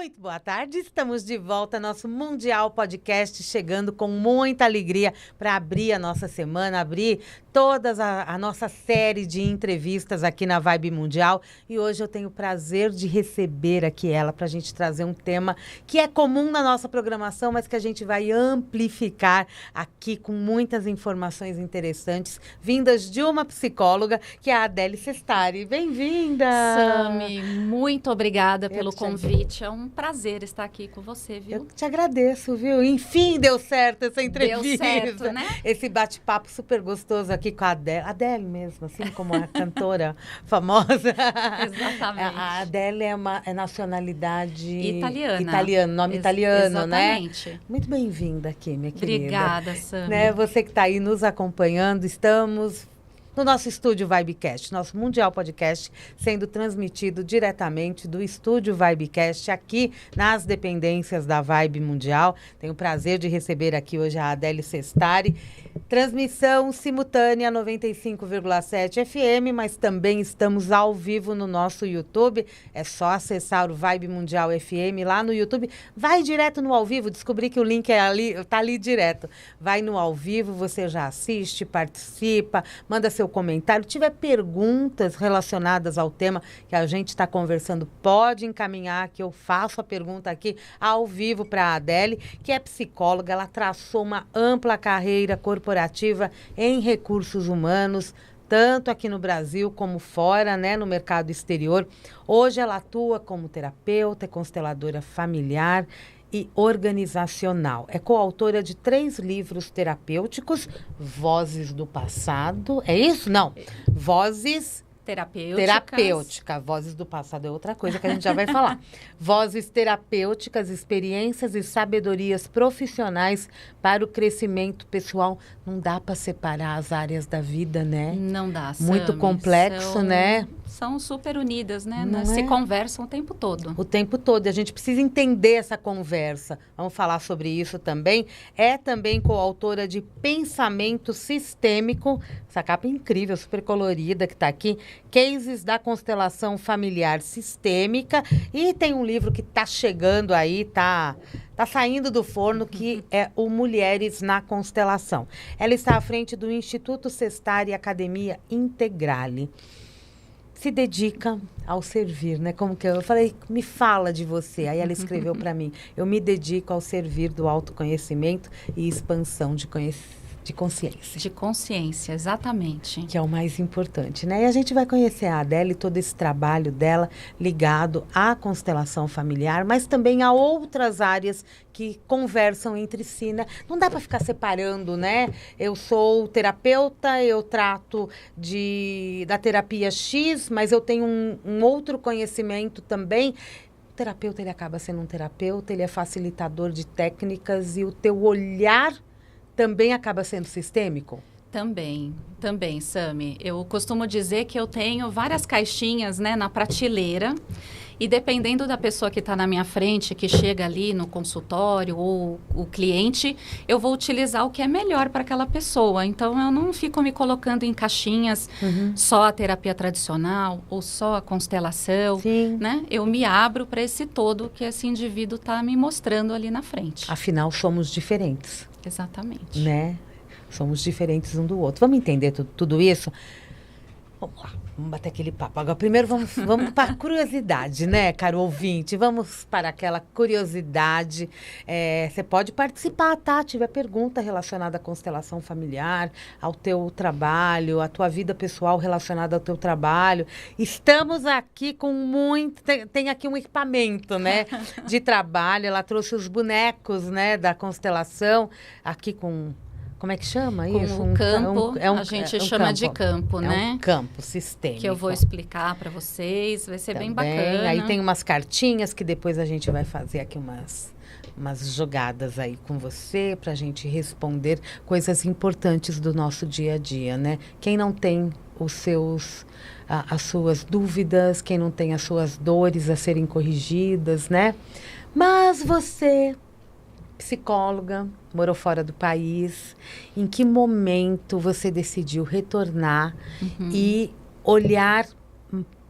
Muito boa tarde, estamos de volta, nosso Mundial Podcast, chegando com muita alegria para abrir a nossa semana, abrir toda a nossa série de entrevistas aqui na Vibe Mundial. E hoje eu tenho o prazer de receber aqui ela para a gente trazer um tema que é comum na nossa programação, mas que a gente vai amplificar aqui com muitas informações interessantes, vindas de uma psicóloga, que é a Adele Sestari. Bem-vinda! Sami, muito obrigada pelo convite. É um prazer estar aqui com você, viu? Eu te agradeço, viu? Enfim, deu certo essa entrevista. Deu certo, né? Esse bate-papo super gostoso aqui com a Adele. Adele mesmo, assim como a cantora famosa. Exatamente. A Adele é nacionalidade... Italiana. Nome italiano, né? Exatamente. Muito bem-vinda aqui, minha querida. Obrigada, Sami. Né? Você que está aí nos acompanhando, estamos... no nosso estúdio Vibecast, nosso Mundial Podcast, sendo transmitido diretamente do estúdio Vibecast, aqui nas dependências da Vibe Mundial. Tenho o prazer de receber aqui hoje a Adele Sestari. Transmissão simultânea 95,7 FM, mas também estamos ao vivo no nosso YouTube. É só acessar o Vibe Mundial FM lá no YouTube. Vai direto no ao vivo, descobri que o link tá ali direto. Vai no ao vivo, você já assiste, participa, manda seu comentário. Se tiver perguntas relacionadas ao tema que a gente está conversando, pode encaminhar, que eu faço a pergunta aqui ao vivo para a Adele, que é psicóloga. Ela traçou uma ampla carreira corporativa em recursos humanos, tanto aqui no Brasil como fora, né, no mercado exterior. Hoje ela atua como terapeuta, consteladora familiar e organizacional. É coautora de 3 livros terapêuticos, Vozes do Passado. É isso? Não. Vozes... Terapêutica. Vozes do Passado é outra coisa que a gente já vai falar. Vozes terapêuticas, experiências e sabedorias profissionais para o crescimento pessoal. Não dá para separar as áreas da vida, né? Não dá, Sami. Muito complexo, né? São super unidas, né? Não Se é? conversam o tempo todo. O tempo todo. E a gente precisa entender essa conversa. Vamos falar sobre isso também. É também coautora de Pensamento Sistêmico. Essa capa incrível, super colorida que está aqui. Cases da Constelação Familiar Sistêmica. E tem um livro que está chegando aí, tá saindo do forno, que é o Mulheres na Constelação. Ela está à frente do Instituto Sestari Academia Integrale. Se dedica ao servir, né? Como que eu falei, me fala de você. Aí ela escreveu para mim, eu me dedico ao servir do autoconhecimento e expansão de consciência. De consciência, exatamente. Que é o mais importante, né? E a gente vai conhecer a Adele e todo esse trabalho dela ligado à constelação familiar, mas também a outras áreas que conversam entre si, né? Não dá para ficar separando, né? Eu sou terapeuta, eu trato da terapia X, mas eu tenho um outro conhecimento também. O terapeuta, ele acaba sendo um terapeuta, ele é facilitador de técnicas e o teu olhar também acaba sendo sistêmico? Também, Sami. Eu costumo dizer que eu tenho várias caixinhas, né, na prateleira, e dependendo da pessoa que está na minha frente, que chega ali no consultório ou o cliente, eu vou utilizar o que é melhor para aquela pessoa. Então, eu não fico me colocando em caixinhas só a terapia tradicional ou só a constelação, né? Eu me abro para esse todo que esse indivíduo está me mostrando ali na frente. Afinal, somos diferentes. Exatamente. Né? Somos diferentes um do outro. Vamos entender tudo isso? Vamos lá, vamos bater aquele papo. Agora, primeiro vamos para a curiosidade, né, caro ouvinte? Vamos para aquela curiosidade. Você pode participar, tá? Tiver pergunta relacionada à constelação familiar, ao teu trabalho, à tua vida pessoal relacionada ao teu trabalho. Estamos aqui com muito... Tem aqui um equipamento, né, de trabalho. Ela trouxe os bonecos, né, da constelação, aqui com... Como é que chama isso? Um campo, a gente chama de campo, né? É um campo sistêmico. Que eu vou explicar para vocês, vai ser bem bacana. Aí tem umas cartinhas que depois a gente vai fazer aqui umas jogadas aí com você para a gente responder coisas importantes do nosso dia a dia, né? Quem não tem as suas dúvidas, quem não tem as suas dores a serem corrigidas, né? Mas você... psicóloga, morou fora do país. Em que momento você decidiu retornar e olhar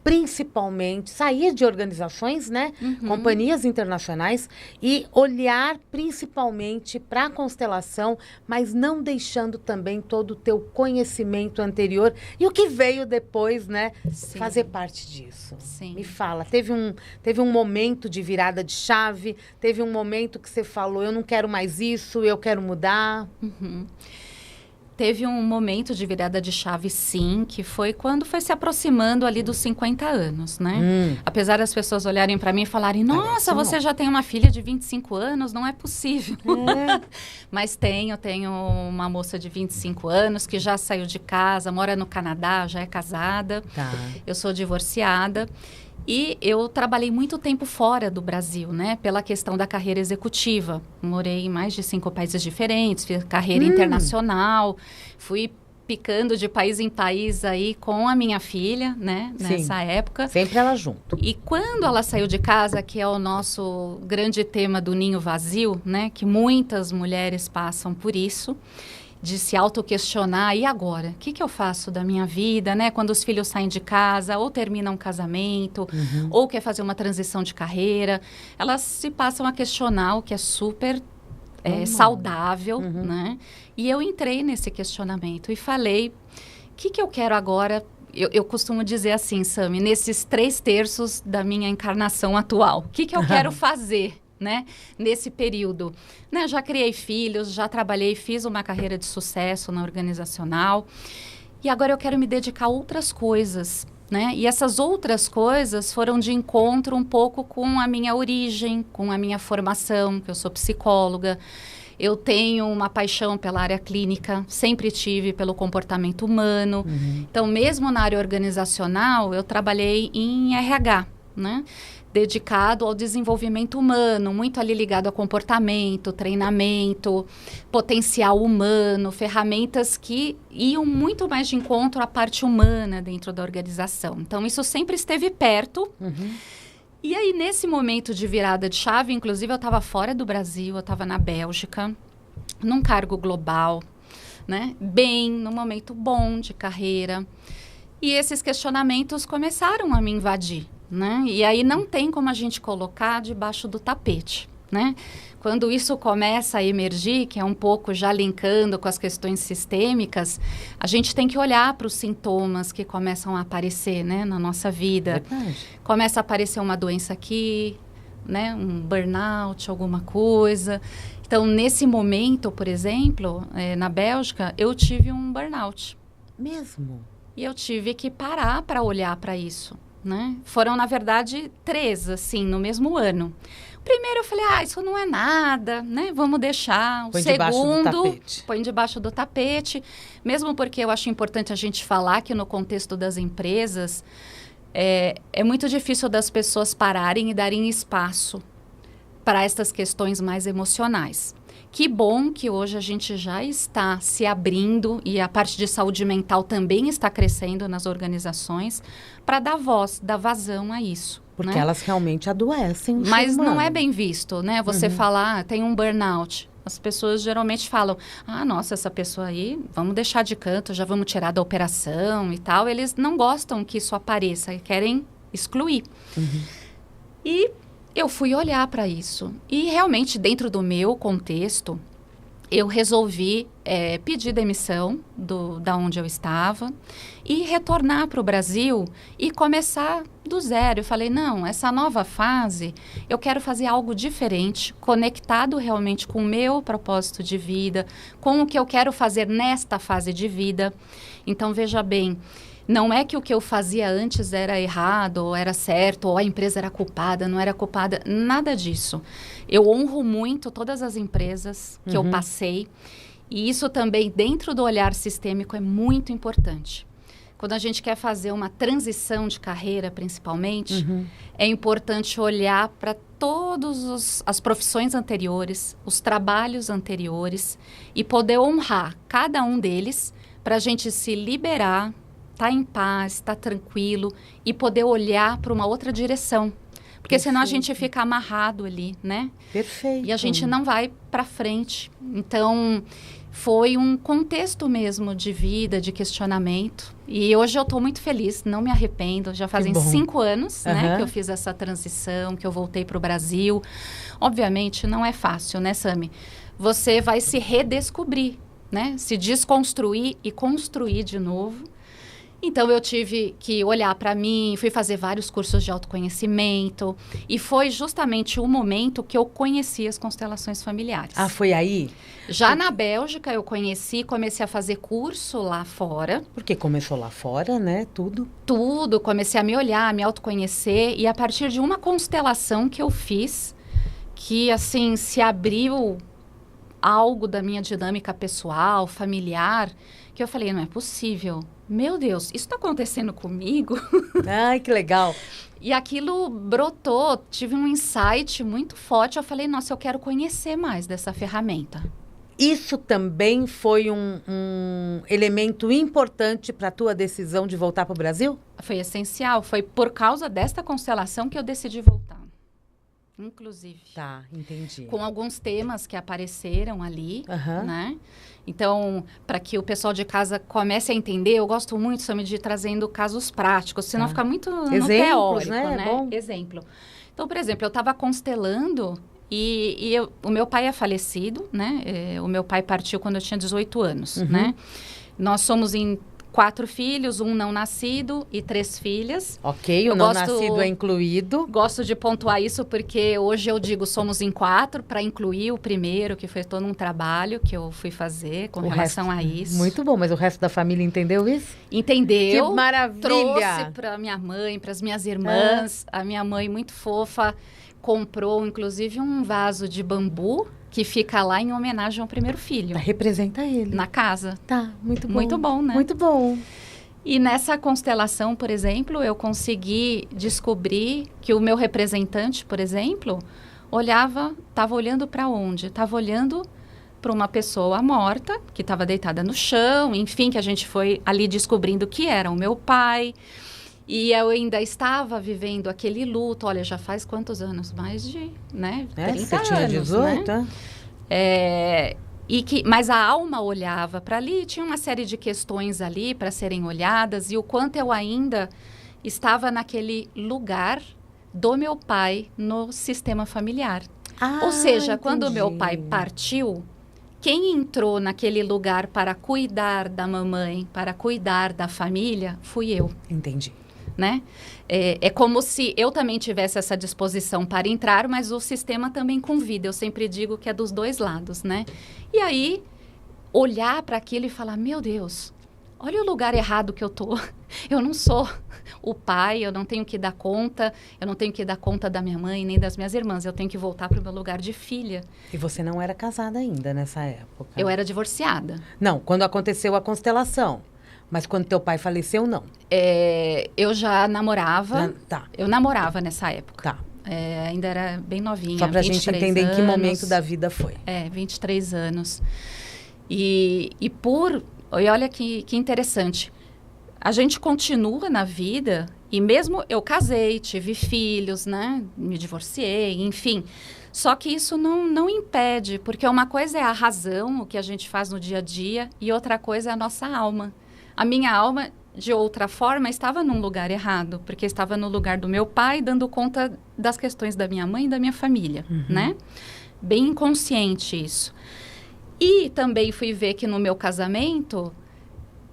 principalmente, sair de organizações, né? Companhias internacionais e olhar principalmente para a constelação, mas não deixando também todo o teu conhecimento anterior e o que veio depois, né? Sim. Fazer parte disso. Sim. Me fala, teve um momento de virada de chave, teve um momento que você falou, eu não quero mais isso, eu quero mudar. Teve um momento de virada de chave, sim, que foi quando foi se aproximando ali dos 50 anos, né? Apesar das pessoas olharem para mim e falarem, nossa, você já tem uma filha de 25 anos, não é possível. Mas tenho uma moça de 25 anos que já saiu de casa, mora no Canadá, já é casada. Tá. Eu sou divorciada. E eu trabalhei muito tempo fora do Brasil, né? Pela questão da carreira executiva. Morei em mais de 5 países diferentes, fiz carreira internacional. Fui picando de país em país aí com a minha filha, né? Nessa época. Sempre ela junto. E quando ela saiu de casa, que é o nosso grande tema do ninho vazio, né? Que muitas mulheres passam por isso. De se autoquestionar, e agora? O que eu faço da minha vida, né? Quando os filhos saem de casa, ou terminam um casamento, ou quer fazer uma transição de carreira. Elas se passam a questionar, o que é super saudável, né? E eu entrei nesse questionamento e falei, o que eu quero agora? Eu costumo dizer assim, Sami, nesses 3/3 da minha encarnação atual. O que eu quero fazer? Né? Nesse período, né? Já criei filhos, já trabalhei, fiz uma carreira de sucesso na organizacional e agora eu quero me dedicar a outras coisas, né? E essas outras coisas foram de encontro um pouco com a minha origem, com a minha formação, que eu sou psicóloga. Eu tenho uma paixão pela área clínica, sempre tive pelo comportamento humano. Então, mesmo na área organizacional, eu trabalhei em RH, né? Dedicado ao desenvolvimento humano, muito ali ligado a comportamento, treinamento, potencial humano, ferramentas que iam muito mais de encontro à parte humana dentro da organização. Então, isso sempre esteve perto. E aí, nesse momento de virada de chave, inclusive, eu estava fora do Brasil, eu estava na Bélgica, num cargo global, né? Bem, num momento bom de carreira. E esses questionamentos começaram a me invadir. Né? E aí não tem como a gente colocar debaixo do tapete, né? Quando isso começa a emergir, que é um pouco já linkando com as questões sistêmicas, a gente tem que olhar para os sintomas que começam a aparecer, né, na nossa vida. Verdade. Começa a aparecer uma doença aqui, né, um burnout, alguma coisa. Então, nesse momento, por exemplo, na Bélgica, eu tive um burnout. Mesmo? E eu tive que parar para olhar para isso. Né? Foram, na verdade, 3, assim, no mesmo ano. O primeiro eu falei, isso não é nada, né? Vamos deixar. O põe segundo, debaixo do tapete. Põe debaixo do tapete. Mesmo porque eu acho importante a gente falar que no contexto das empresas, é muito difícil das pessoas pararem e darem espaço para estas questões mais emocionais. Que bom que hoje a gente já está se abrindo e a parte de saúde mental também está crescendo nas organizações para dar voz, dar vazão a isso. Porque né? elas realmente adoecem. Mas não é bem visto, né? Você falar, tem um burnout. As pessoas geralmente falam, nossa, essa pessoa aí, vamos deixar de canto, já vamos tirar da operação e tal. Eles não gostam que isso apareça e querem excluir. E eu fui olhar para isso. E realmente, dentro do meu contexto, eu resolvi pedir demissão da onde eu estava e retornar para o Brasil e começar do zero. Eu falei, não, essa nova fase, eu quero fazer algo diferente, conectado realmente com o meu propósito de vida, com o que eu quero fazer nesta fase de vida. Então, veja bem, não é que o que eu fazia antes era errado, ou era certo, ou a empresa era culpada, não era culpada, nada disso. Eu honro muito todas as empresas que eu passei, e isso também, dentro do olhar sistêmico, é muito importante. Quando a gente quer fazer uma transição de carreira, principalmente, é importante olhar para todas as profissões anteriores, os trabalhos anteriores, e poder honrar cada um deles para a gente se liberar, estar em paz, estar tranquilo e poder olhar para uma outra direção. Porque senão a gente fica amarrado ali, né? Perfeito. E a gente não vai para frente. Então, foi um contexto mesmo de vida, de questionamento. E hoje eu estou muito feliz, não me arrependo. Já fazem 5 anos, né, que eu fiz essa transição, que eu voltei para o Brasil. Obviamente, não é fácil, né, Sami? Você vai se redescobrir, né? Se desconstruir e construir de novo. Então, eu tive que olhar para mim, fui fazer vários cursos de autoconhecimento. E foi justamente o momento que eu conheci as constelações familiares. Ah, foi aí? Já na Bélgica, eu conheci, comecei a fazer curso lá fora. Porque começou lá fora, né? Tudo. Tudo, comecei a me olhar, a me autoconhecer. E a partir de uma constelação que eu fiz, que, assim, se abriu algo da minha dinâmica pessoal, familiar, que eu falei, não é possível. Meu Deus, isso está acontecendo comigo? Ai, que legal. E aquilo brotou, tive um insight muito forte. Eu falei, nossa, eu quero conhecer mais dessa ferramenta. Isso também foi um elemento importante para a tua decisão de voltar para o Brasil? Foi essencial. Foi por causa desta constelação que eu decidi voltar. Inclusive. Tá, entendi. Com alguns temas que apareceram ali, né? Então, para que o pessoal de casa comece a entender, eu gosto muito, Sami, de ir trazendo casos práticos, senão fica muito no teórico, né? Bom. Exemplo. Então, por exemplo, eu estava constelando e o meu pai é falecido, né? O meu pai partiu quando eu tinha 18 anos, né? Nós somos em 4 filhos, 1 não nascido e 3 filhas. Ok, o não nascido é incluído. Gosto de pontuar isso porque hoje eu digo somos em 4 para incluir o primeiro, que foi todo um trabalho que eu fui fazer com relação a isso. Muito bom, mas o resto da família entendeu isso? Entendeu. Que maravilha! Trouxe para minha mãe, para as minhas irmãs. A minha mãe, muito fofa, comprou inclusive um vaso de bambu que fica lá em homenagem ao primeiro filho. Representa ele. Na casa. Tá, muito bom. Muito bom, né? Muito bom. E nessa constelação, por exemplo, eu consegui descobrir que o meu representante, por exemplo, estava olhando para onde? Estava olhando para uma pessoa morta, que estava deitada no chão, enfim, que a gente foi ali descobrindo que era o meu pai. E eu ainda estava vivendo aquele luto. Olha, já faz quantos anos? Mais de, né, 30 você tinha anos, 18, né? Mas a alma olhava para ali, tinha uma série de questões ali para serem olhadas, e o quanto eu ainda estava naquele lugar do meu pai no sistema familiar. Ou seja, entendi. quando o meu pai partiu, quem entrou naquele lugar para cuidar da mamãe, para cuidar da família, fui eu. Entendi. Né? É como se eu também tivesse essa disposição para entrar, mas o sistema também convida. Eu sempre digo que é dos dois lados, né? E aí, olhar para aquilo e falar, meu Deus, olha o lugar errado que eu tô. Eu não sou o pai, eu não tenho que dar conta, eu não tenho que dar conta da minha mãe nem das minhas irmãs. Eu tenho que voltar para o meu lugar de filha. E você não era casada ainda nessa época? Eu era divorciada. Não, quando aconteceu a constelação. Mas quando teu pai faleceu, não? Eu já namorava. Tá. Eu namorava nessa época. Tá. Ainda era bem novinha. Só pra gente entender em que momento da vida foi. 23 anos. E olha que interessante. A gente continua na vida, e mesmo eu casei, tive filhos, né? Me divorciei, enfim. Só que isso não impede, porque uma coisa é a razão, o que a gente faz no dia a dia, e outra coisa é a nossa alma. A minha alma, de outra forma, estava num lugar errado, porque estava no lugar do meu pai, dando conta das questões da minha mãe e da minha família, né? Bem inconsciente isso. E também fui ver que no meu casamento,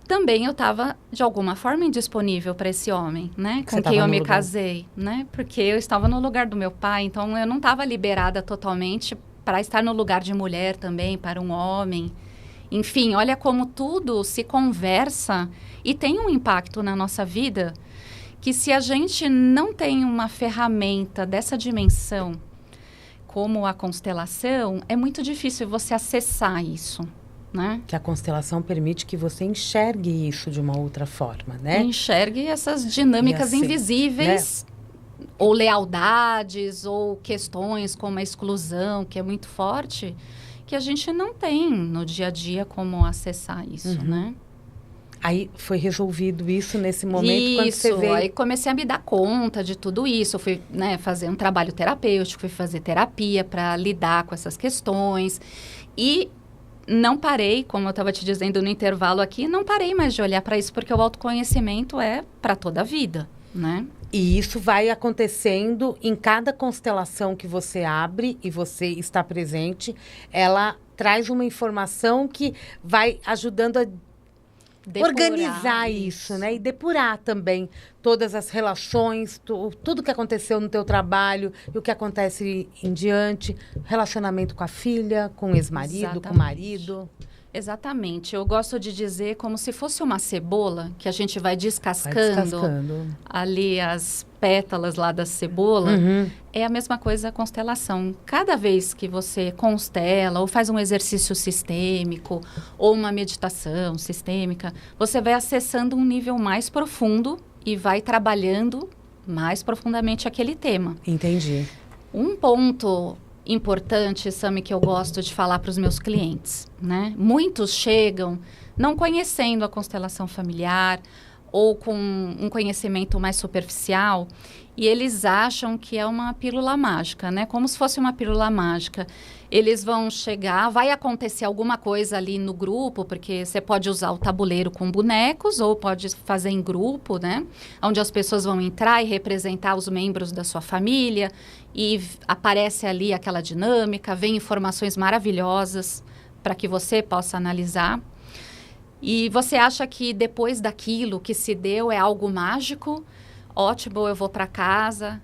também eu estava, de alguma forma, indisponível para esse homem, né? Com quem eu me casei, né? Porque eu estava no lugar do meu pai, então eu não estava liberada totalmente para estar no lugar de mulher também, para um homem. Enfim, olha como tudo se conversa e tem um impacto na nossa vida, que se a gente não tem uma ferramenta dessa dimensão, como a constelação, é muito difícil você acessar isso, né? Que a constelação permite que você enxergue isso de uma outra forma, né? Enxergue essas dinâmicas assim, invisíveis, né? Ou lealdades, ou questões como a exclusão, que é muito forte, que a gente não tem no dia a dia como acessar isso, né? Aí foi resolvido isso nesse momento quando você veio... Aí comecei a me dar conta de tudo isso. Eu fui, né, fazer um trabalho terapêutico, fui fazer terapia para lidar com essas questões. E não parei, como eu estava te dizendo no intervalo aqui, não parei mais de olhar para isso, porque o autoconhecimento é para toda a vida, né? E isso vai acontecendo em cada constelação que você abre e você está presente, ela traz uma informação que vai ajudando a organizar isso, né? E depurar também todas as relações, tudo que aconteceu no teu trabalho e o que acontece em diante, relacionamento com a filha, com o ex-marido, com o marido. Exatamente. Eu gosto de dizer como se fosse uma cebola, que a gente vai descascando ali as pétalas lá da cebola. É a mesma coisa a constelação. Cada vez que você constela ou faz um exercício sistêmico ou uma meditação sistêmica, você vai acessando um nível mais profundo e vai trabalhando mais profundamente aquele tema. Entendi. Um ponto importante, Sami, que eu gosto de falar para os meus clientes, né? Muitos chegam não conhecendo a constelação familiar ou com um conhecimento mais superficial e eles acham que é uma pílula mágica, né? Como se fosse uma pílula mágica. Eles vão chegar, vai acontecer alguma coisa ali no grupo, porque você pode usar o tabuleiro com bonecos ou pode fazer em grupo, né? Onde as pessoas vão entrar e representar os membros da sua família e aparece ali aquela dinâmica, vem informações maravilhosas para que você possa analisar. E você acha que depois daquilo que se deu é algo mágico? Ótimo, eu vou para casa,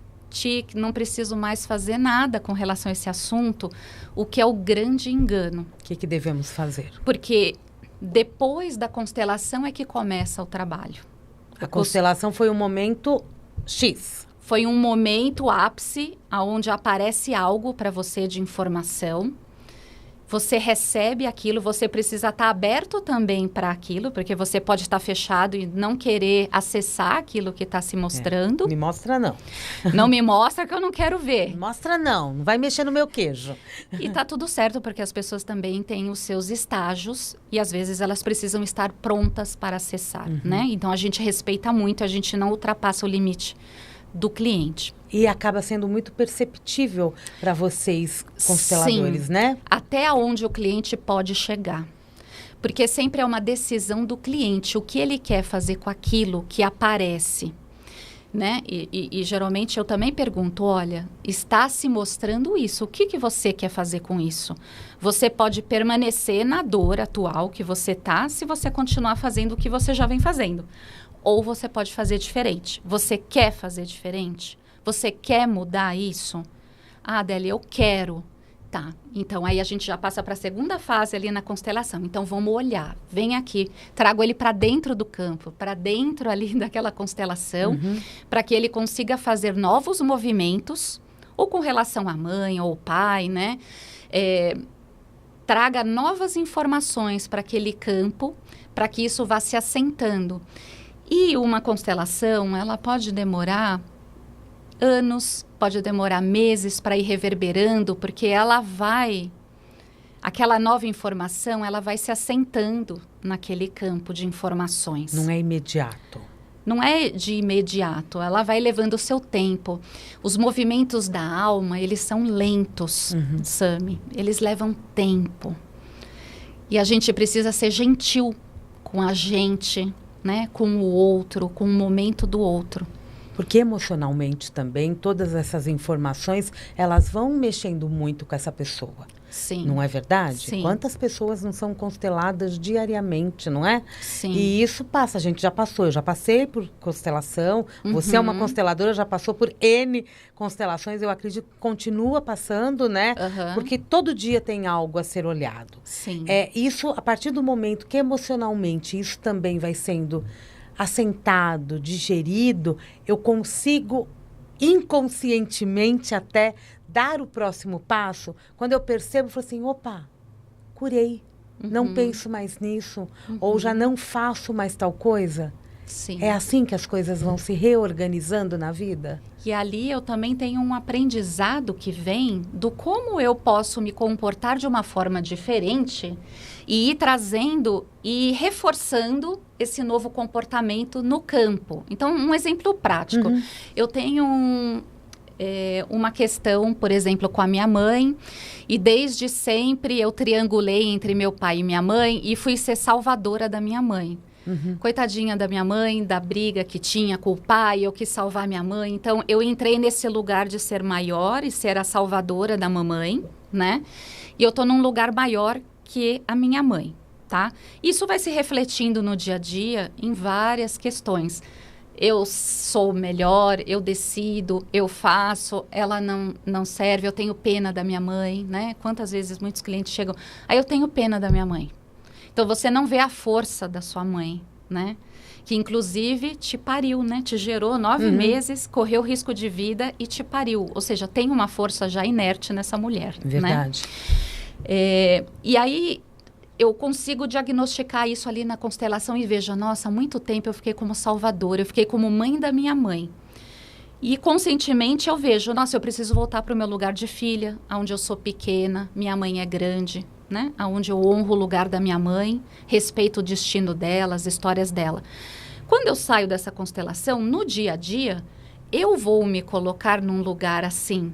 não preciso mais fazer nada com relação a esse assunto, o que é o grande engano. O que devemos fazer? Porque depois da constelação é que começa o trabalho. A constelação foi um momento X. Foi um momento ápice, onde aparece algo para você de informação. Você recebe aquilo, você precisa estar aberto também para aquilo, porque você pode estar fechado e não querer acessar aquilo que está se mostrando. Me mostra não. Não me mostra que eu não quero ver. Me mostra não vai mexer no meu queijo. E tá tudo certo, porque as pessoas também têm os seus estágios e às vezes elas precisam estar prontas para acessar, né? Então a gente respeita muito, a gente não ultrapassa o limite do cliente. E acaba sendo muito perceptível para vocês, consteladores, Sim, né? Até onde o cliente pode chegar. Porque sempre é uma decisão do cliente, o que ele quer fazer com aquilo que aparece, né? E geralmente eu também pergunto, olha, está se mostrando isso, o que você quer fazer com isso? Você pode permanecer na dor atual que você está, se você continuar fazendo o que você já vem fazendo. Ou você pode fazer diferente. Você quer fazer diferente? Você quer mudar isso? Ah, Adélia, eu quero. Tá, então aí a gente já passa para a segunda fase ali na constelação. Então vamos olhar, vem aqui, trago ele para dentro do campo, para dentro ali daquela constelação, para que ele consiga fazer novos movimentos, ou com relação à mãe ou ao pai, né? Traga novas informações para aquele campo, para que isso vá se assentando. E uma constelação, ela pode demorar anos, pode demorar meses para ir reverberando, porque aquela nova informação, ela vai se assentando naquele campo de informações. Não é imediato. Não é de imediato, ela vai levando o seu tempo. Os movimentos da alma, eles são lentos, Sami, eles levam tempo. E a gente precisa ser gentil com a gente, né? Com o outro, com o momento do outro. Porque emocionalmente também, todas essas informações, elas vão mexendo muito com essa pessoa. Sim. Não é verdade? Sim. Quantas pessoas não são consteladas diariamente, não é? Sim. E isso passa, a gente já passou. Eu já passei por constelação. Você é uma consteladora, já passou por N constelações. Eu acredito que continua passando, né? Porque todo dia tem algo a ser olhado. Sim. Isso, a partir do momento que emocionalmente isso também vai sendo assentado, digerido, eu consigo inconscientemente até dar o próximo passo. Quando eu percebo, eu falo assim, opa, curei, não penso mais nisso, ou já não faço mais tal coisa. Sim. É assim que as coisas vão se reorganizando na vida? E ali eu também tenho um aprendizado que vem do como eu posso me comportar de uma forma diferente e ir trazendo e reforçando esse novo comportamento no campo. Então, um exemplo prático. Eu tenho uma questão, por exemplo, com a minha mãe. E desde sempre eu triangulei entre meu pai e minha mãe e fui ser salvadora da minha mãe. Coitadinha da minha mãe, da briga que tinha com o pai, eu quis salvar minha mãe. Então, eu entrei nesse lugar de ser maior e ser a salvadora da mamãe, né? E eu tô num lugar maior que a minha mãe, tá? Isso vai se refletindo no dia a dia em várias questões. Eu sou melhor, eu decido, eu faço, ela não serve, eu tenho pena da minha mãe, né? Quantas vezes muitos clientes chegam, aí eu tenho pena da minha mãe. Então, você não vê a força da sua mãe, né? Que, inclusive, te pariu, né? Te gerou 9 meses, correu risco de vida e te pariu. Ou seja, tem uma força já inerte nessa mulher, Verdade. né? E aí, eu consigo diagnosticar isso ali na constelação e vejo, nossa, há muito tempo eu fiquei como salvadora, eu fiquei como mãe da minha mãe. E, conscientemente, eu vejo, nossa, eu preciso voltar para o meu lugar de filha, onde eu sou pequena, minha mãe é grande, né? Onde eu honro o lugar da minha mãe, respeito o destino dela, as histórias dela. Quando eu saio dessa constelação, no dia a dia, eu vou me colocar num lugar assim.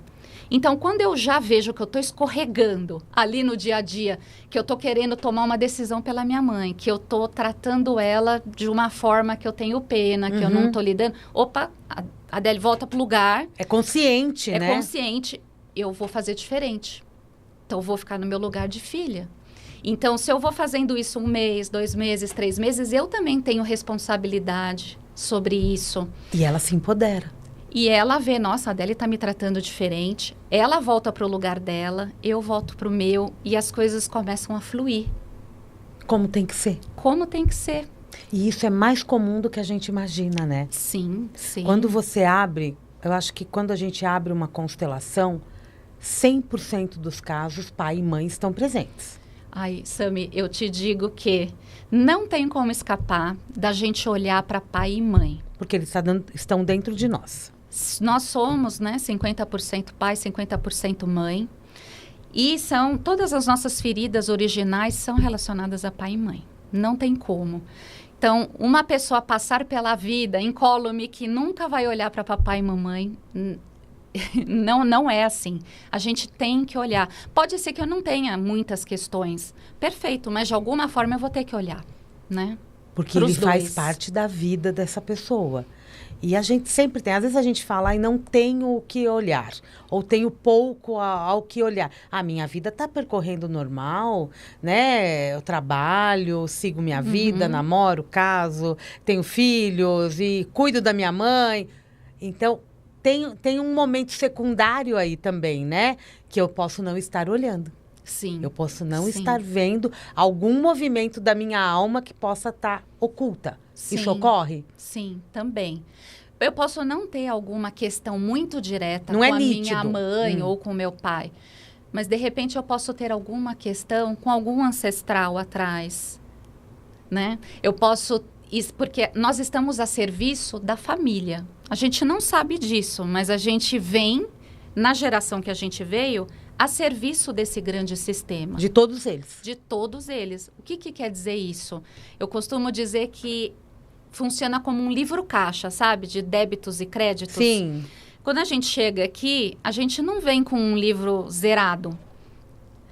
Então, quando eu já vejo que eu estou escorregando ali no dia a dia, que eu estou querendo tomar uma decisão pela minha mãe, que eu estou tratando ela de uma forma que eu tenho pena, que eu não estou lidando... Opa, a Adele volta para o lugar. É consciente, né? É consciente. Eu vou fazer diferente. Então, eu vou ficar no meu lugar de filha. Então, se eu vou fazendo isso 1 mês, 2 meses, 3 meses, eu também tenho responsabilidade sobre isso. E ela se empodera. E ela vê, nossa, a Adele está me tratando diferente. Ela volta para o lugar dela, eu volto para o meu. E as coisas começam a fluir. Como tem que ser. Como tem que ser. E isso é mais comum do que a gente imagina, né? Sim, sim. Quando você abre, eu acho que quando a gente abre uma constelação, 100% dos casos, pai e mãe estão presentes. Ai, Sami, eu te digo que não tem como escapar da gente olhar para pai e mãe. Porque eles estão dentro de nós. Nós somos, né, 50% pai, 50% mãe. E todas as nossas feridas originais são relacionadas a pai e mãe. Não tem como. Então, uma pessoa passar pela vida incólume que nunca vai olhar para papai e mamãe... Não é assim. A gente tem que olhar. Pode ser que eu não tenha muitas questões. Perfeito, mas de alguma forma eu vou ter que olhar, né? Porque ele faz parte da vida dessa pessoa. E a gente sempre tem. Às vezes a gente fala, e não tenho o que olhar. Ou tenho pouco ao que olhar. A minha vida está percorrendo normal, né? Eu trabalho, sigo minha vida, namoro, caso, tenho filhos e cuido da minha mãe. Então... Tem um momento secundário aí também, né? Que eu posso não estar olhando. Sim. Eu posso não estar vendo algum movimento da minha alma que possa estar oculta. Sim. Isso ocorre? Sim, também. Eu posso não ter alguma questão muito direta não com é a nítido. minha mãe ou com meu pai. Mas, de repente, eu posso ter alguma questão com algum ancestral atrás, né? Eu posso... Porque nós estamos a serviço da família. A gente não sabe disso, mas a gente vem, na geração que a gente veio, a serviço desse grande sistema. De todos eles. De todos eles. O que quer dizer isso? Eu costumo dizer que funciona como um livro-caixa, sabe? De débitos e créditos. Sim. Quando a gente chega aqui, a gente não vem com um livro zerado.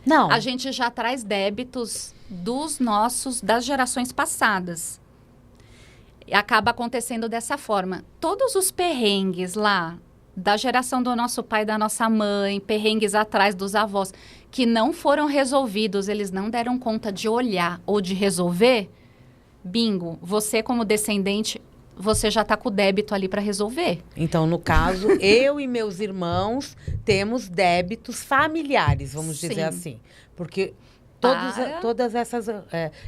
Não. A gente já traz débitos das gerações passadas. Acaba acontecendo dessa forma. Todos os perrengues lá, da geração do nosso pai e da nossa mãe, perrengues atrás dos avós, que não foram resolvidos, eles não deram conta de olhar ou de resolver, bingo, você como descendente, você já está com o débito ali para resolver. Então, no caso, eu e meus irmãos temos débitos familiares, vamos dizer assim. Porque... Todas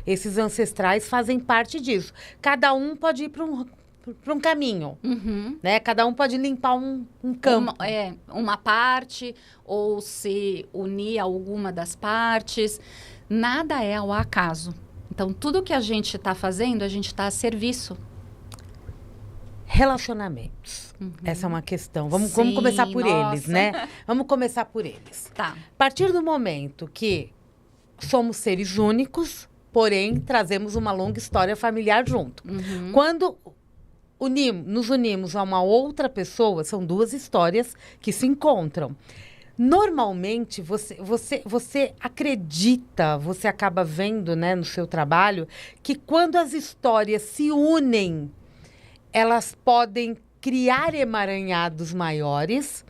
esses ancestrais fazem parte disso. Cada um pode ir para um caminho, né? Cada um pode limpar um campo. Uma parte, ou se unir a alguma das partes. Nada é ao acaso. Então, tudo que a gente está fazendo, a gente está a serviço. Relacionamentos. Essa é uma questão. Vamos começar por eles, né? Vamos começar por eles. Tá. A partir do momento que somos seres únicos, porém, trazemos uma longa história familiar junto. Quando nos unimos a uma outra pessoa, são duas histórias que se encontram. Normalmente, você acredita, você acaba vendo, né, no seu trabalho, que quando as histórias se unem, elas podem criar emaranhados maiores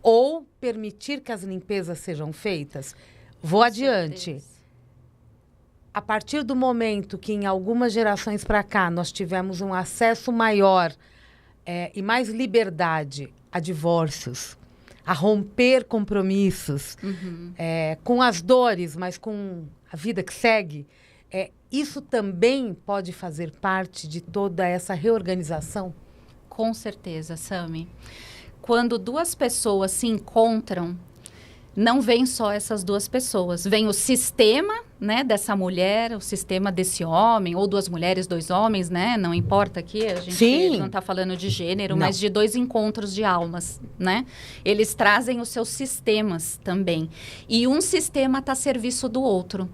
ou permitir que as limpezas sejam feitas. Vou adiante. Certeza. A partir do momento que, em algumas gerações para cá, nós tivemos um acesso maior e mais liberdade a divórcios, a romper compromissos, com as dores, mas com a vida que segue, isso também pode fazer parte de toda essa reorganização? Com certeza, Sami. Quando duas pessoas se encontram, não vem só essas duas pessoas, vem o sistema, né, dessa mulher, o sistema desse homem, ou duas mulheres, dois homens, né, não importa aqui, a gente não está falando de gênero, não, mas de dois encontros de almas, né, eles trazem os seus sistemas também, e um sistema está a serviço do outro,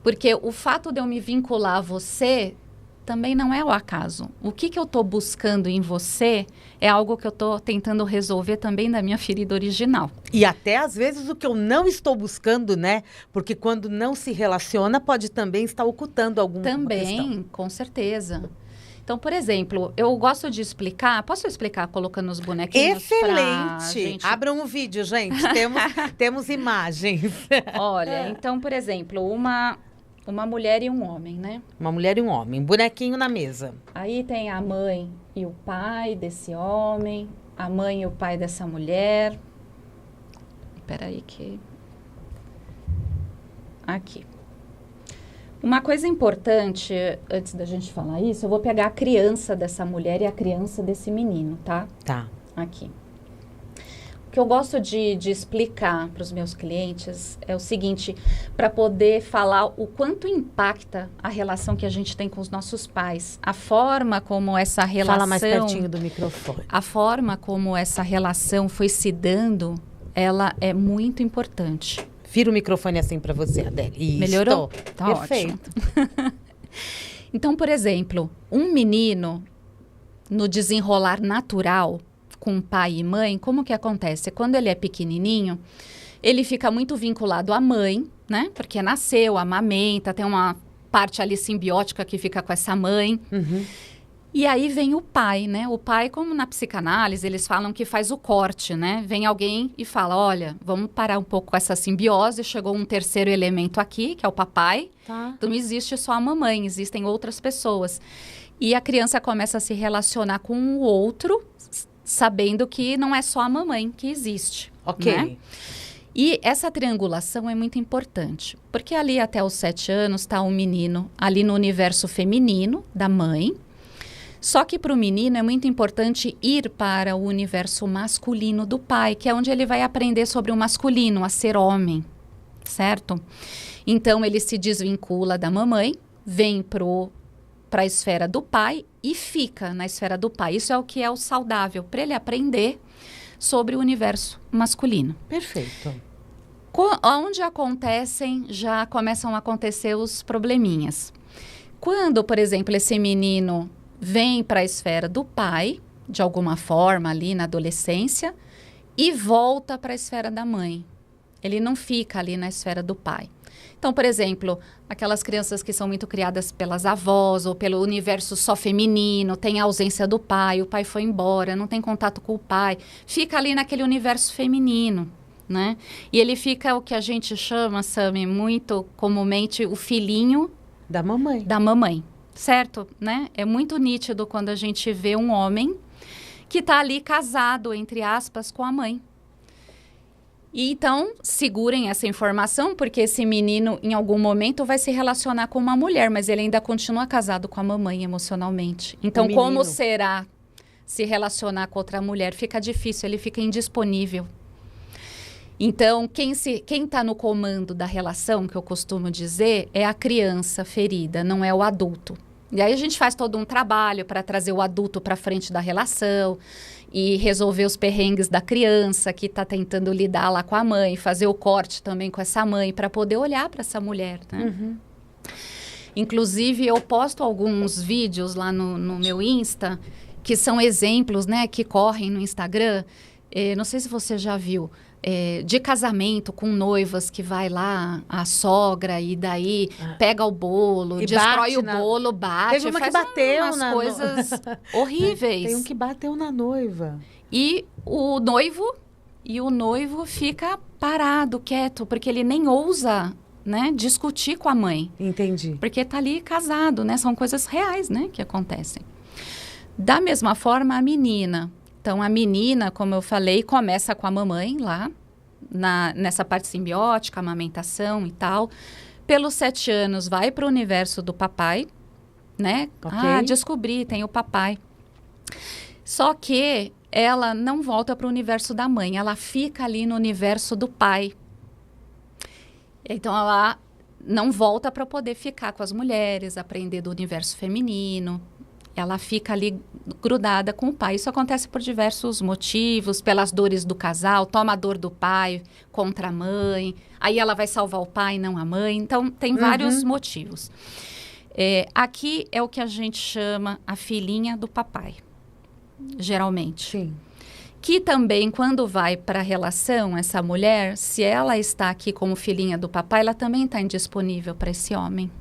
porque o fato de eu me vincular a você também não é o acaso. O que eu estou buscando em você é algo que eu estou tentando resolver também da minha ferida original. E até, às vezes, o que eu não estou buscando, né? Porque quando não se relaciona, pode também estar ocultando alguma questão. Também, com certeza. Então, por exemplo, eu gosto de explicar... Posso explicar colocando os bonequinhos? Excelente! Abram um vídeo, gente. Temos imagens. Olha, então, por exemplo, uma mulher e um homem, né? Uma mulher e um homem. Bonequinho na mesa. Aí tem a mãe e o pai desse homem. A mãe e o pai dessa mulher. Espera aí que... Aqui. Uma coisa importante, antes da gente falar isso, eu vou pegar a criança dessa mulher e a criança desse menino, tá? Tá. Aqui. O que eu gosto de explicar para os meus clientes é o seguinte, para poder falar o quanto impacta a relação que a gente tem com os nossos pais, a forma como essa relação... Fala mais pertinho do microfone. A forma como essa relação foi se dando, ela é muito importante. Vira o microfone assim para você, Adélia. Isso. Melhorou? Tá perfeito. Ótimo. Então, por exemplo, um menino no desenrolar natural... com pai e mãe, como que acontece? Quando ele é pequenininho, ele fica muito vinculado à mãe, né? Porque nasceu, amamenta, tem uma parte ali simbiótica que fica com essa mãe. Uhum. E aí vem o pai, né? O pai, como na psicanálise, eles falam que faz o corte, né? Vem alguém e fala, olha, vamos parar um pouco com essa simbiose, chegou um terceiro elemento aqui, que é o papai. Tá. Então, não existe só a mamãe, existem outras pessoas. E a criança começa a se relacionar com o outro, sabendo que não é só a mamãe que existe. Ok. Né? E essa triangulação é muito importante, porque ali até os 7 anos está um menino ali no universo feminino da mãe, só que para o menino é muito importante ir para o universo masculino do pai, que é onde ele vai aprender sobre o masculino, a ser homem, certo? Então ele se desvincula da mamãe, vem para a esfera do pai e fica na esfera do pai. Isso é o que é o saudável, para ele aprender sobre o universo masculino. Perfeito. Onde já começam a acontecer os probleminhas. Quando, por exemplo, esse menino vem para a esfera do pai, de alguma forma ali na adolescência, e volta para a esfera da mãe. Ele não fica ali na esfera do pai. Então, por exemplo, aquelas crianças que são muito criadas pelas avós ou pelo universo só feminino, tem a ausência do pai, o pai foi embora, não tem contato com o pai, fica ali naquele universo feminino, né? E ele fica o que a gente chama, Sami, muito comumente, o filhinho da mamãe. Da mamãe, certo? Né? É muito nítido quando a gente vê um homem que está ali casado, entre aspas, com a mãe. E então, segurem essa informação, porque esse menino, em algum momento, vai se relacionar com uma mulher, mas ele ainda continua casado com a mamãe emocionalmente. Então, como será se relacionar com outra mulher? Fica difícil, ele fica indisponível. Então, quem está no comando da relação, que eu costumo dizer, é a criança ferida, não é o adulto. E aí a gente faz todo um trabalho para trazer o adulto para frente da relação e resolver os perrengues da criança que está tentando lidar lá com a mãe, fazer o corte também com essa mãe para poder olhar para essa mulher, né? Uhum. Inclusive, eu posto alguns vídeos lá no meu Insta que são exemplos, né, que correm no Instagram. Não sei se você já viu, de casamento com noivas que vai lá a sogra e daí pega o bolo, destrói o bolo, bate. Teve uma que bateu umas coisas horríveis. Tem um que bateu na noiva. E o noivo fica parado, quieto, porque ele nem ousa, né, discutir com a mãe. Entendi. Porque tá ali casado, né? São coisas reais, né, que acontecem. Da mesma forma, a menina. Então, a menina, como eu falei, começa com a mamãe lá, nessa parte simbiótica, amamentação e tal. Pelos 7 anos, vai para o universo do papai, né? Okay. Descobri, tem o papai. Só que ela não volta para o universo da mãe, ela fica ali no universo do pai. Então, ela não volta para poder ficar com as mulheres, aprender do universo feminino. Ela fica ali grudada com o pai. Isso acontece por diversos motivos, pelas dores do casal, toma a dor do pai contra a mãe, aí ela vai salvar o pai, não a mãe. Então, tem vários motivos. Aqui é o que a gente chama a filhinha do papai, geralmente. Sim. Que também, quando vai para a relação, essa mulher, se ela está aqui como filhinha do papai, ela também está indisponível para esse homem.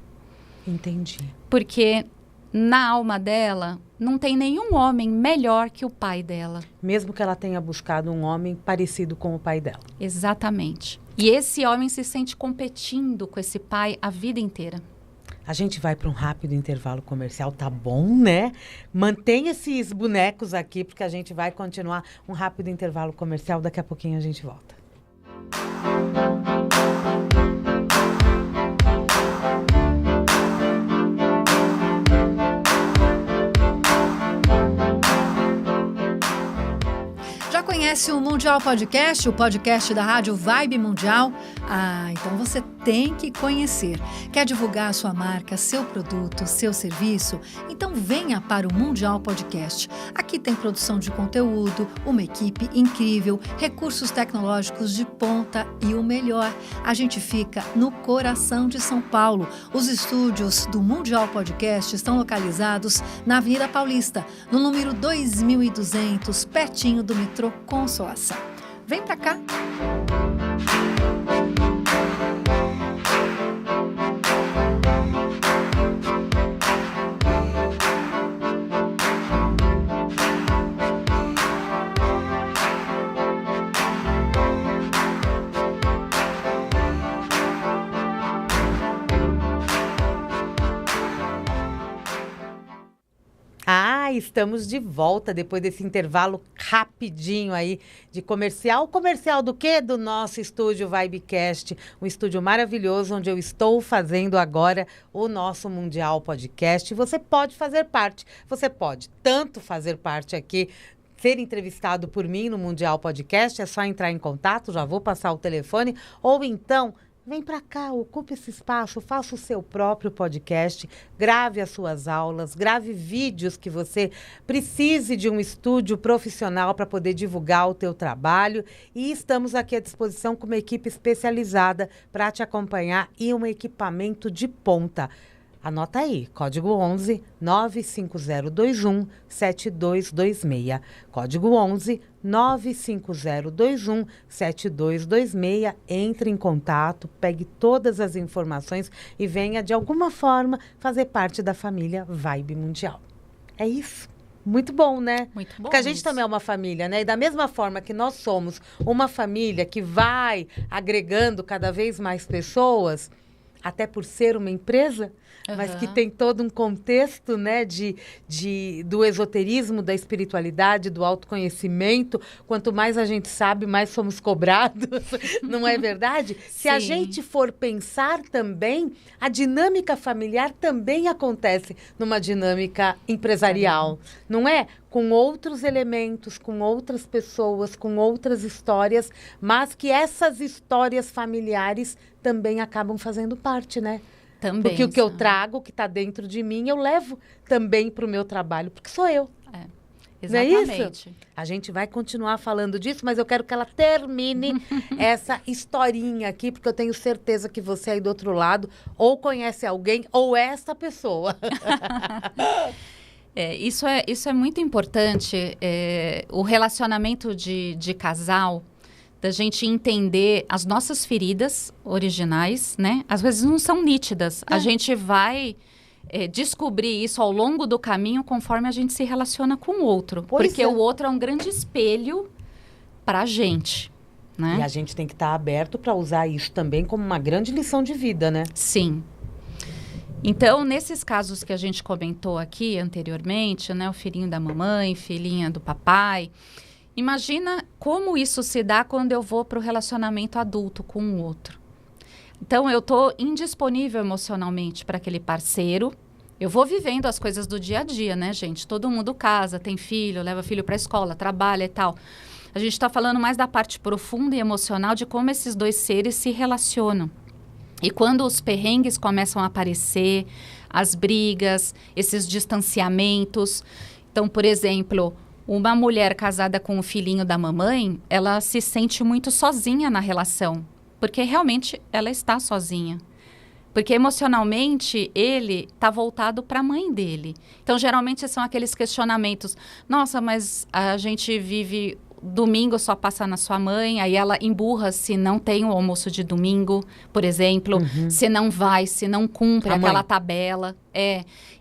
Entendi. Porque na alma dela, não tem nenhum homem melhor que o pai dela. Mesmo que ela tenha buscado um homem parecido com o pai dela. Exatamente. E esse homem se sente competindo com esse pai a vida inteira. A gente vai para um rápido intervalo comercial, tá bom, né? Mantenha esses bonecos aqui, porque a gente vai continuar um rápido intervalo comercial. Daqui a pouquinho a gente volta. Conhece o Mundial Podcast, o podcast da Rádio Vibe Mundial? Então você tem que conhecer. Quer divulgar a sua marca, seu produto, seu serviço? Então venha para o Mundial Podcast. Aqui tem produção de conteúdo, uma equipe incrível, recursos tecnológicos de ponta e o melhor, a gente fica no coração de São Paulo. Os estúdios do Mundial Podcast estão localizados na Avenida Paulista, no número 2200, pertinho do metrô Consolação. Vem pra cá! Estamos de volta depois desse intervalo rapidinho aí de comercial. Comercial do quê? Do nosso estúdio Vibecast, um estúdio maravilhoso onde eu estou fazendo agora o nosso Mundial Podcast. Você pode fazer parte, você pode tanto fazer parte aqui, ser entrevistado por mim no Mundial Podcast, é só entrar em contato, já vou passar o telefone, ou então vem para cá, ocupe esse espaço, faça o seu próprio podcast, grave as suas aulas, grave vídeos que você precise de um estúdio profissional para poder divulgar o teu trabalho. E estamos aqui à disposição com uma equipe especializada para te acompanhar e um equipamento de ponta. Anota aí, código 11 95021 7226. Código 11 95021 7226. Entre em contato, pegue todas as informações e venha, de alguma forma, fazer parte da família Vibe Mundial. É isso. Muito bom, né? Muito bom. Porque a gente também é uma família, né? E da mesma forma que nós somos uma família que vai agregando cada vez mais pessoas, até por ser uma empresa, mas que tem todo um contexto, né, do esoterismo, da espiritualidade, do autoconhecimento. Quanto mais a gente sabe, mais somos cobrados, não é verdade? Se a gente for pensar também, a dinâmica familiar também acontece numa dinâmica empresarial, não é? Com outros elementos, com outras pessoas, com outras histórias, mas que essas histórias familiares também acabam fazendo parte, né? Também. Porque o que eu trago, o que está dentro de mim, eu levo também para o meu trabalho, porque sou eu. Exatamente. Não é isso? A gente vai continuar falando disso, mas eu quero que ela termine essa historinha aqui, porque eu tenho certeza que você aí do outro lado ou conhece alguém ou essa pessoa. Isso é muito importante, o relacionamento de casal, da gente entender as nossas feridas originais, né? Às vezes não são nítidas. A gente vai descobrir isso ao longo do caminho conforme a gente se relaciona com o outro. Porque o outro é um grande espelho para a gente, né? E a gente tem que estar aberto para usar isso também como uma grande lição de vida, né? Sim. Então, nesses casos que a gente comentou aqui anteriormente, né? O filhinho da mamãe, filhinha do papai. Imagina como isso se dá quando eu vou para o relacionamento adulto com o outro. Então, eu estou indisponível emocionalmente para aquele parceiro. Eu vou vivendo as coisas do dia a dia, né, gente? Todo mundo casa, tem filho, leva filho para a escola, trabalha e tal. A gente está falando mais da parte profunda e emocional de como esses dois seres se relacionam. E quando os perrengues começam a aparecer, as brigas, esses distanciamentos. Então, por exemplo, uma mulher casada com o filhinho da mamãe, ela se sente muito sozinha na relação. Porque realmente ela está sozinha. Porque emocionalmente ele está voltado para a mãe dele. Então, geralmente são aqueles questionamentos. Nossa, mas a gente vive... Domingo só passa na sua mãe, aí ela emburra se não tem o almoço de domingo, por exemplo, se não vai, se não cumpre aquela tabela.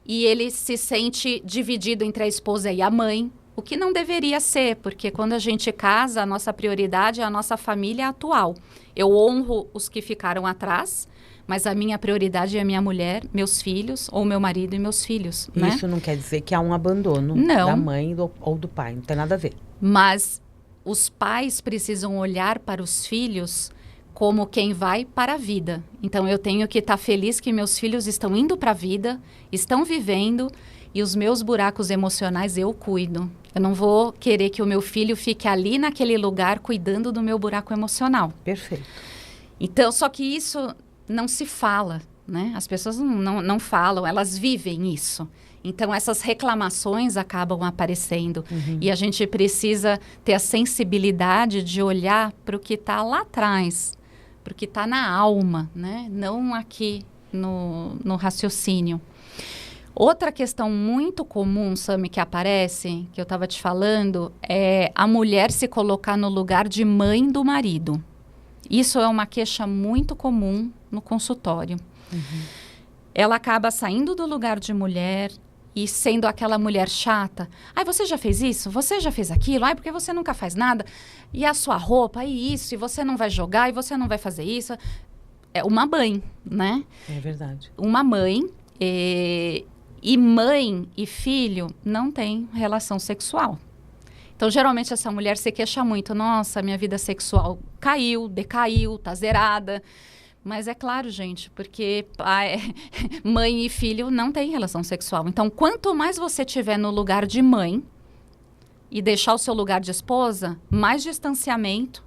E ele se sente dividido entre a esposa e a mãe, o que não deveria ser, porque quando a gente casa, a nossa prioridade é a nossa família atual. Eu honro os que ficaram atrás, mas a minha prioridade é a minha mulher, meus filhos, ou meu marido e meus filhos. Isso não quer dizer que há um abandono da mãe ou do pai, não tem nada a ver. Mas os pais precisam olhar para os filhos como quem vai para a vida. Então, eu tenho que estar feliz que meus filhos estão indo para a vida, estão vivendo, e os meus buracos emocionais eu cuido. Eu não vou querer que o meu filho fique ali naquele lugar cuidando do meu buraco emocional. Perfeito. Então, só que isso não se fala, né? As pessoas não falam, elas vivem isso. Então, essas reclamações acabam aparecendo. E a gente precisa ter a sensibilidade de olhar para o que está lá atrás, para o que está na alma, né? Não aqui no raciocínio. Outra questão muito comum, Sami, que aparece, que eu estava te falando, é a mulher se colocar no lugar de mãe do marido. Isso é uma queixa muito comum no consultório. Ela acaba saindo do lugar de mulher e sendo aquela mulher chata. Ai, você já fez isso? Você já fez aquilo? Ai, porque você nunca faz nada? E a sua roupa? E isso? E você não vai jogar? E você não vai fazer isso? É uma mãe, né? É verdade. Uma mãe. E mãe e filho não têm relação sexual. Então, geralmente, essa mulher se queixa muito. Nossa, minha vida sexual caiu, decaiu, tá zerada. Mas é claro, gente, porque mãe e filho não têm relação sexual. Então, quanto mais você estiver no lugar de mãe e deixar o seu lugar de esposa, mais distanciamento,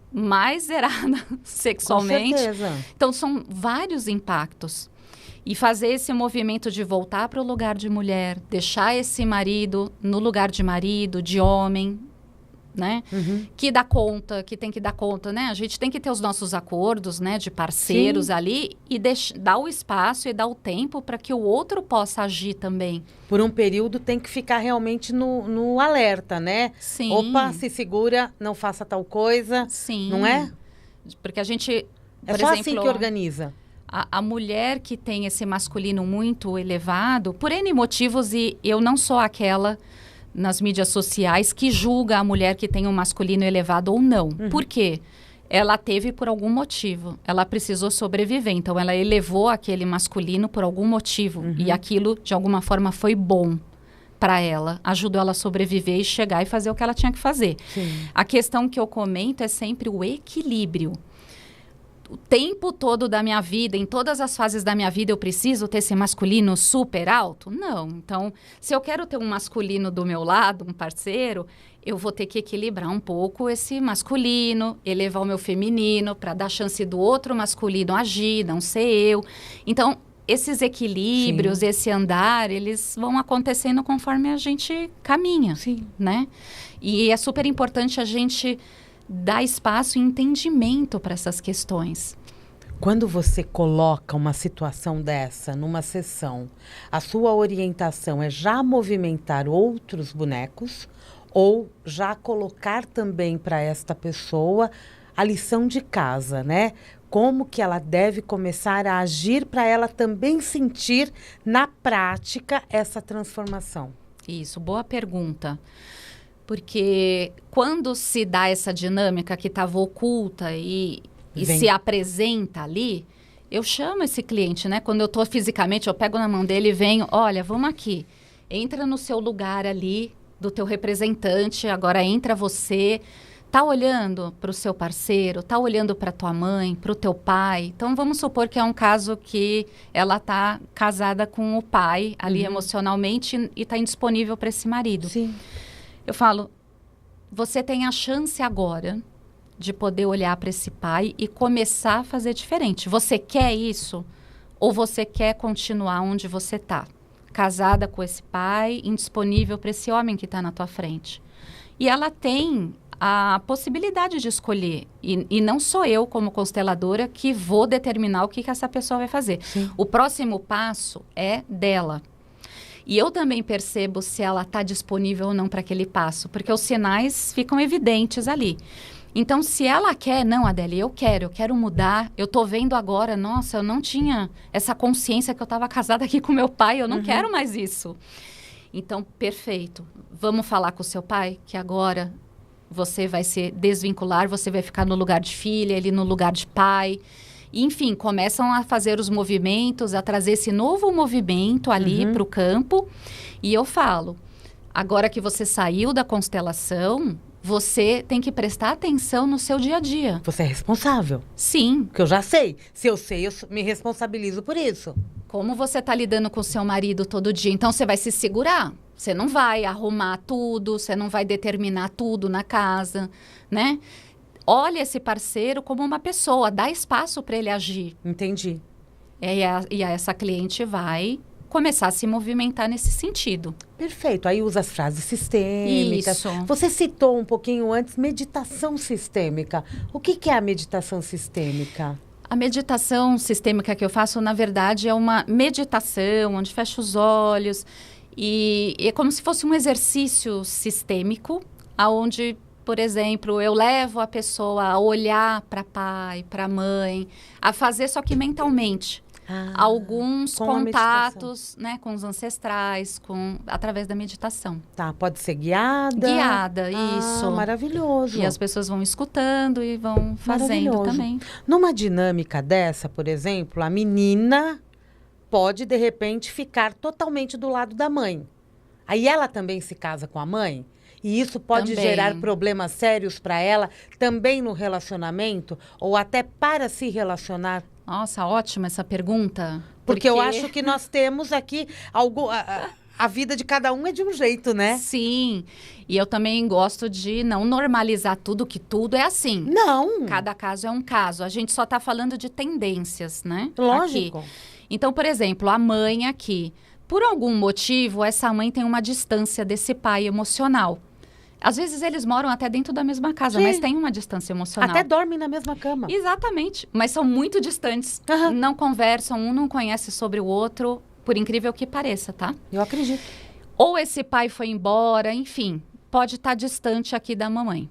mais zerada sexualmente. Com certeza. Então, são vários impactos. E fazer esse movimento de voltar para o lugar de mulher, deixar esse marido no lugar de marido, de homem, né? Que dá conta, que tem que dar conta, né? A gente tem que ter os nossos acordos, né? De parceiros ali e dar o espaço e dar o tempo para que o outro possa agir também. Por um período tem que ficar realmente no alerta, né? Sim. Opa, se segura, não faça tal coisa. Sim. Não é? Porque a gente, É por só exemplo, assim que organiza. A mulher que tem esse masculino muito elevado, por N motivos, e eu não sou aquela nas mídias sociais que julga a mulher que tem um masculino elevado ou não. Por quê? Ela teve por algum motivo. Ela precisou sobreviver. Então, ela elevou aquele masculino por algum motivo. E aquilo, de alguma forma, foi bom para ela. Ajudou ela a sobreviver e chegar e fazer o que ela tinha que fazer. Sim. A questão que eu comento é sempre o equilíbrio. O tempo todo da minha vida, em todas as fases da minha vida, eu preciso ter esse masculino super alto? Não. Então, se eu quero ter um masculino do meu lado, um parceiro, eu vou ter que equilibrar um pouco esse masculino, elevar o meu feminino, para dar chance do outro masculino agir, não ser eu. Então, esses equilíbrios, esse andar, eles vão acontecendo conforme a gente caminha, né? E é super importante a gente dar espaço e entendimento para essas questões. Quando você coloca uma situação dessa numa sessão, a sua orientação é já movimentar outros bonecos ou já colocar também para esta pessoa a lição de casa, né? Como que ela deve começar a agir para ela também sentir na prática essa transformação? Isso, boa pergunta. Porque quando se dá essa dinâmica que estava oculta e se apresenta ali, eu chamo esse cliente, né? Quando eu estou fisicamente, eu pego na mão dele e venho, olha, vamos aqui. Entra no seu lugar ali, do teu representante, agora entra você. Tá olhando para o seu parceiro, tá olhando para tua mãe, para o teu pai. Então, vamos supor que é um caso que ela tá casada com o pai ali emocionalmente e tá indisponível para esse marido. Sim. Eu falo, você tem a chance agora de poder olhar para esse pai e começar a fazer diferente. Você quer isso? Ou você quer continuar onde você tá? Casada com esse pai, indisponível para esse homem que está na tua frente. E ela tem a possibilidade de escolher. E não sou eu, como consteladora, que vou determinar o que essa pessoa vai fazer. Sim. O próximo passo é dela. E eu também percebo se ela está disponível ou não para aquele passo, porque os sinais ficam evidentes ali. Então, se ela quer, não, Adélia, eu quero mudar, eu tô vendo agora, nossa, eu não tinha essa consciência que eu estava casada aqui com meu pai, eu não quero mais isso. Então, perfeito. Vamos falar com o seu pai, que agora você vai se desvincular, você vai ficar no lugar de filha, ele no lugar de pai. E, enfim, começam a fazer os movimentos, a trazer esse novo movimento ali para o campo. E eu falo, agora que você saiu da constelação, você tem que prestar atenção no seu dia a dia. Você é responsável. Sim. Porque eu já sei. Se eu sei, eu me responsabilizo por isso. Como você está lidando com o seu marido todo dia? Então, você vai se segurar. Você não vai arrumar tudo, você não vai determinar tudo na casa, né? Olha esse parceiro como uma pessoa, dá espaço para ele agir. Entendi. E essa cliente vai começar a se movimentar nesse sentido. Perfeito. Aí usa as frases sistêmicas. Isso. Você citou um pouquinho antes meditação sistêmica. O que é a meditação sistêmica? A meditação sistêmica que eu faço, na verdade, é uma meditação onde fecho os olhos e é como se fosse um exercício sistêmico, onde, por exemplo, eu levo a pessoa a olhar para pai, para mãe, a fazer só que mentalmente. Alguns contatos, né, com os ancestrais, através da meditação. Tá, pode ser guiada? Guiada, isso. Maravilhoso. E as pessoas vão escutando e vão fazendo também. Numa dinâmica dessa, por exemplo, a menina pode, de repente, ficar totalmente do lado da mãe. Aí ela também se casa com a mãe? E isso pode gerar problemas sérios para ela, também no relacionamento, ou até para se relacionar? Nossa, ótima essa pergunta. Porque eu acho que nós temos aqui a vida de cada um é de um jeito, né? Sim. E eu também gosto de não normalizar tudo, que tudo é assim. Não. Cada caso é um caso. A gente só está falando de tendências, né? Lógico. Aqui. Então, por exemplo, a mãe aqui. Por algum motivo, essa mãe tem uma distância desse pai emocional. Às vezes eles moram até dentro da mesma casa, mas tem uma distância emocional. Até dormem na mesma cama. Exatamente, mas são muito distantes. Não conversam, um não conhece sobre o outro, por incrível que pareça, tá? Eu acredito. Ou esse pai foi embora, enfim, pode estar distante aqui da mamãe.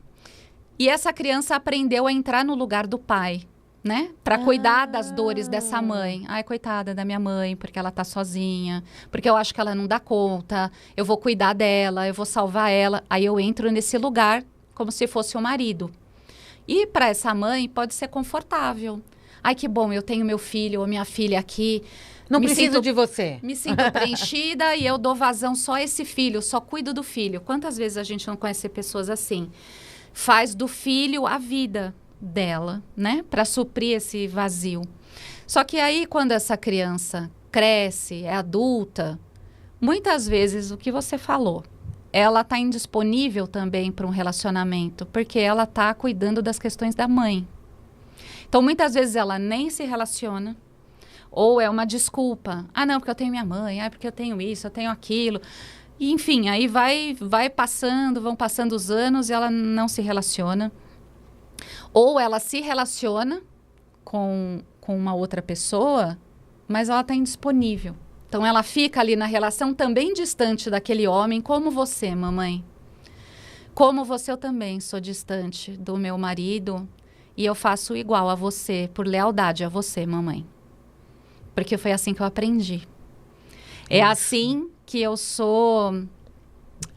E essa criança aprendeu a entrar no lugar do pai, né? Para cuidar das dores dessa mãe. Ai, coitada da minha mãe, porque ela tá sozinha, porque eu acho que ela não dá conta, eu vou cuidar dela, eu vou salvar ela. Aí eu entro nesse lugar como se fosse o marido. E para essa mãe pode ser confortável. Ai, que bom, eu tenho meu filho ou minha filha aqui. Não preciso de você. Me sinto preenchida e eu dou vazão só a esse filho, só cuido do filho. Quantas vezes a gente não conhece pessoas assim? Faz do filho a vida dela, né? Para suprir esse vazio. Só que aí, quando essa criança cresce, é adulta, muitas vezes o que você falou, ela está indisponível também para um relacionamento, porque ela está cuidando das questões da mãe. Então, muitas vezes ela nem se relaciona, ou é uma desculpa. Ah, não, porque eu tenho minha mãe, ah, porque eu tenho isso, eu tenho aquilo. E, enfim, aí vão passando os anos e ela não se relaciona. Ou ela se relaciona com com uma outra pessoa, mas ela está indisponível. Então, ela fica ali na relação também distante daquele homem, como você, mamãe. Como você, eu também sou distante do meu marido e eu faço igual a você, por lealdade a você, mamãe. Porque foi assim que eu aprendi. É assim que eu sou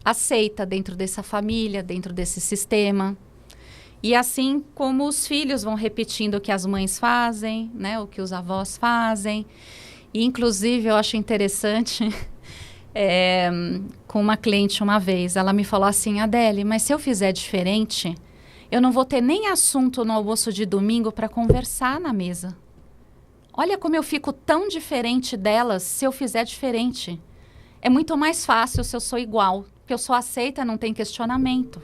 aceita dentro dessa família, dentro desse sistema. E assim como os filhos vão repetindo o que as mães fazem, né, o que os avós fazem. E, inclusive, eu acho interessante, com uma cliente uma vez, ela me falou assim, Adele, mas se eu fizer diferente, eu não vou ter nem assunto no almoço de domingo para conversar na mesa. Olha como eu fico tão diferente delas se eu fizer diferente. É muito mais fácil se eu sou igual, porque eu sou aceita, não tem questionamento.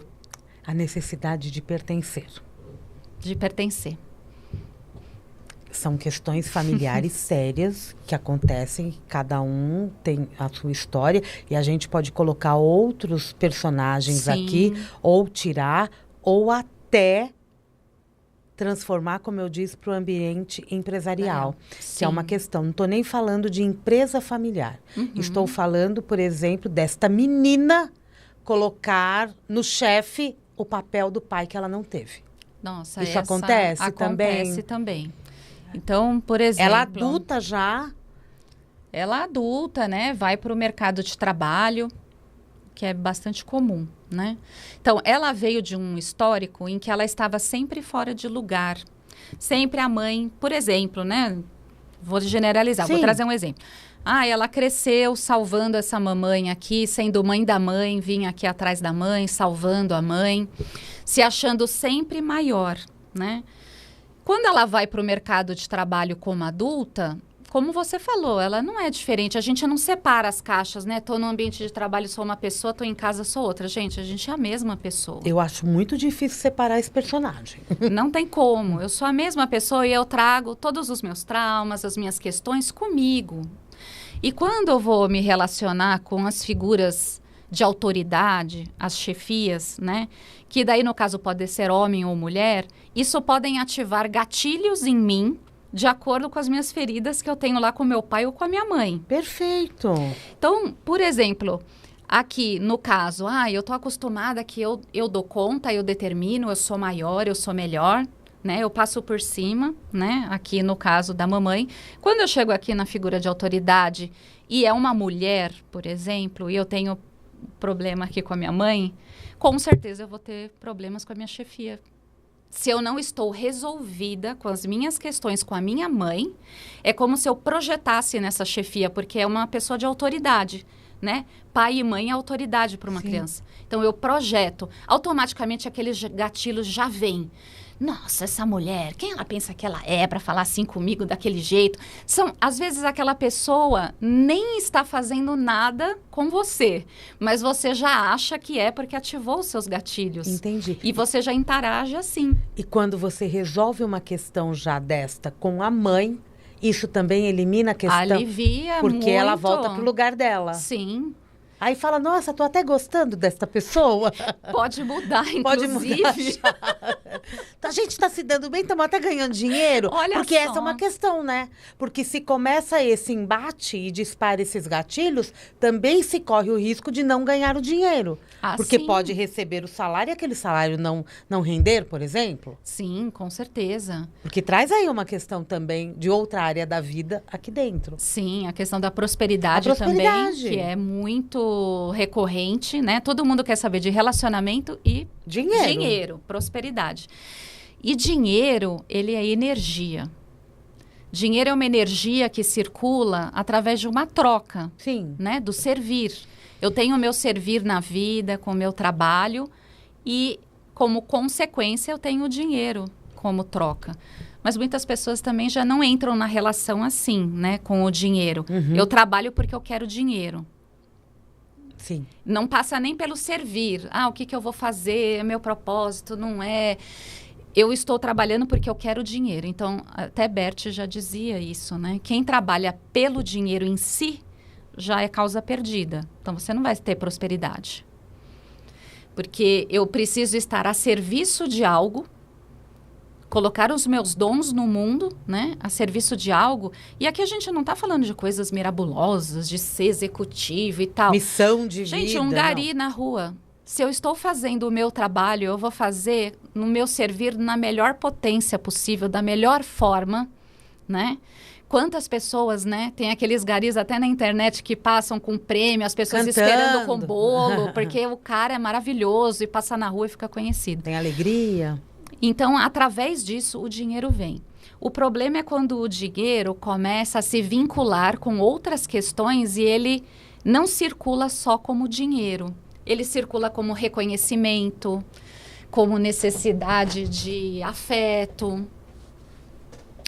A necessidade de pertencer. De pertencer. São questões familiares sérias que acontecem, cada um tem a sua história e a gente pode colocar outros personagens Sim. aqui, ou tirar, ou até transformar, como eu disse, para o ambiente empresarial, que é uma questão. Não estou nem falando de empresa familiar. Estou falando, por exemplo, desta menina colocar no chefe o papel do pai que ela não teve. Nossa, isso acontece também? Acontece também. Então, por exemplo... Ela adulta já? Ela adulta, né? Vai para o mercado de trabalho, que é bastante comum, né? Então, ela veio de um histórico em que ela estava sempre fora de lugar. Sempre a mãe, por exemplo, né? Vou generalizar, vou trazer um exemplo. Ela cresceu salvando essa mamãe aqui, sendo mãe da mãe, vinha aqui atrás da mãe, salvando a mãe, se achando sempre maior, né? Quando ela vai para o mercado de trabalho como adulta, como você falou, ela não é diferente. A gente não separa as caixas, né? Estou no ambiente de trabalho, sou uma pessoa, estou em casa, sou outra. Gente, a gente é a mesma pessoa. Eu acho muito difícil separar esse personagem. Não tem como. Eu sou a mesma pessoa e eu trago todos os meus traumas, as minhas questões comigo. E quando eu vou me relacionar com as figuras de autoridade, as chefias, né? Que daí, no caso, pode ser homem ou mulher, isso podem ativar gatilhos em mim de acordo com as minhas feridas que eu tenho lá com meu pai ou com a minha mãe. Perfeito. Então, por exemplo, aqui, no caso, eu tô acostumada que eu dou conta, eu determino, eu sou maior, eu sou melhor, né? Eu passo por cima, né? Aqui no caso da mamãe. Quando eu chego aqui na figura de autoridade e é uma mulher, por exemplo, e eu tenho problema aqui com a minha mãe, com certeza eu vou ter problemas com a minha chefia. Se eu não estou resolvida com as minhas questões com a minha mãe, é como se eu projetasse nessa chefia, porque é uma pessoa de autoridade, né? Pai e mãe é autoridade para uma criança. Então, eu projeto. Automaticamente, aqueles gatilhos já vêm. Nossa, essa mulher, quem ela pensa que ela é para falar assim comigo daquele jeito? Às vezes, aquela pessoa nem está fazendo nada com você, mas você já acha que é porque ativou os seus gatilhos. Entendi. E você já interage assim. E quando você resolve uma questão já desta com a mãe, isso também elimina a questão? Alivia porque muito. Ela volta pro lugar dela. Sim. Aí fala, nossa, tô até gostando desta pessoa. Pode mudar, inclusive. Pode mudar. A gente está se dando bem, estamos até ganhando dinheiro. Olha porque só. essa é uma questão, né? Porque se começa esse embate e dispara esses gatilhos, também se corre o risco de não ganhar o dinheiro. Porque sim. pode receber o salário e aquele salário não render, por exemplo. Sim, com certeza. Porque traz aí uma questão também de outra área da vida aqui dentro. Sim, a questão da prosperidade também, que é muito recorrente, né? Todo mundo quer saber de relacionamento e dinheiro, prosperidade. E dinheiro, ele é energia. Dinheiro é uma energia que circula através de uma troca, né? Do servir. Eu tenho o meu servir na vida, com o meu trabalho e, como consequência, eu tenho o dinheiro como troca. Mas muitas pessoas também já não entram na relação assim, né? Com o dinheiro. Eu trabalho porque eu quero dinheiro. Sim. Não passa nem pelo servir. O que eu vou fazer? É meu propósito, não é... Eu estou trabalhando porque eu quero dinheiro. Então, até Bert já dizia isso, né? Quem trabalha pelo dinheiro em si já é causa perdida. Então, você não vai ter prosperidade. Porque eu preciso estar a serviço de algo colocar os meus dons no mundo, né, a serviço de algo. E aqui a gente não está falando de coisas mirabolosas, de ser executivo e tal. Missão de vida. Gente, um gari na rua. Se eu estou fazendo o meu trabalho, eu vou fazer no meu servir na melhor potência possível, da melhor forma, né? Quantas pessoas, né? Tem aqueles garis até na internet que passam com prêmio, as pessoas Cantando. esperando com bolo, porque o cara é maravilhoso e passa na rua e fica conhecido. Tem alegria. Então, através disso, o dinheiro vem. O problema é quando o dinheiro começa a se vincular com outras questões e ele não circula só como dinheiro. Ele circula como reconhecimento, como necessidade de afeto.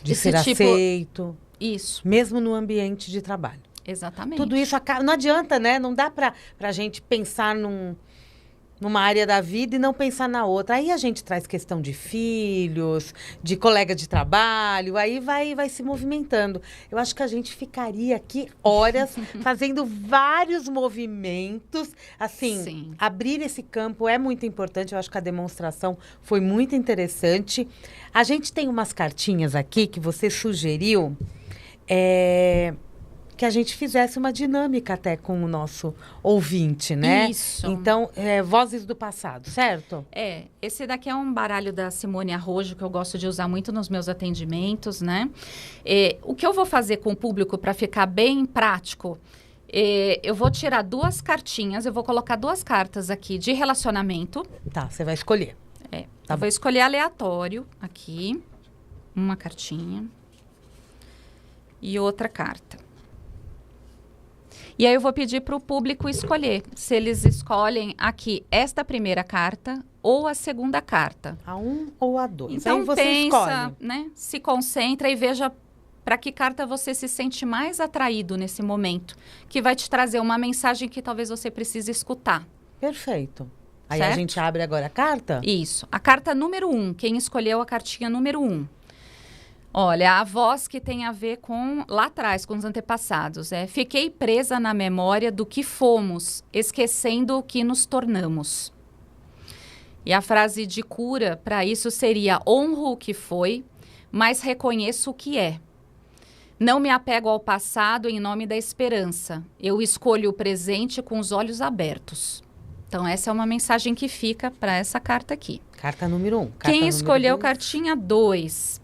De ser aceito. Isso. Mesmo no ambiente de trabalho. Exatamente. Tudo isso não adianta, né? Não dá pra gente pensar numa área da vida e não pensar na outra. Aí a gente traz questão de filhos, de colega de trabalho, aí vai se movimentando. Eu acho que a gente ficaria aqui horas fazendo vários movimentos. Assim, Sim. Abrir esse campo é muito importante. Eu acho que a demonstração foi muito interessante. A gente tem umas cartinhas aqui que você sugeriu, que a gente fizesse uma dinâmica até com o nosso ouvinte, né? Isso. Então, Vozes do Passado, certo? Esse daqui é um baralho da Simone Arrojo, que eu gosto de usar muito nos meus atendimentos, né? O que eu vou fazer com o público para ficar bem prático, eu vou tirar 2 cartinhas, eu vou colocar 2 cartas aqui de relacionamento. Tá, você vai escolher. Eu vou escolher aleatório aqui, uma cartinha e outra carta. E aí eu vou pedir para o público escolher se eles escolhem aqui esta primeira carta ou a segunda carta. A 1 ou a 2. Então aí você pensa, escolhe. né? Se concentra e veja para que carta você se sente mais atraído nesse momento, que vai te trazer uma mensagem que talvez você precise escutar. Perfeito. Aí Certo? a gente abre agora a carta? Isso. A carta número 1. Quem escolheu a cartinha número 1? Olha, a voz que tem a ver com lá atrás, com os antepassados. Fiquei presa na memória do que fomos, esquecendo o que nos tornamos. E a frase de cura para isso seria: honro o que foi, mas reconheço o que é. Não me apego ao passado em nome da esperança. Eu escolho o presente com os olhos abertos. Então, essa é uma mensagem que fica para essa carta aqui. Carta número 1. Quem escolheu cartinha 2?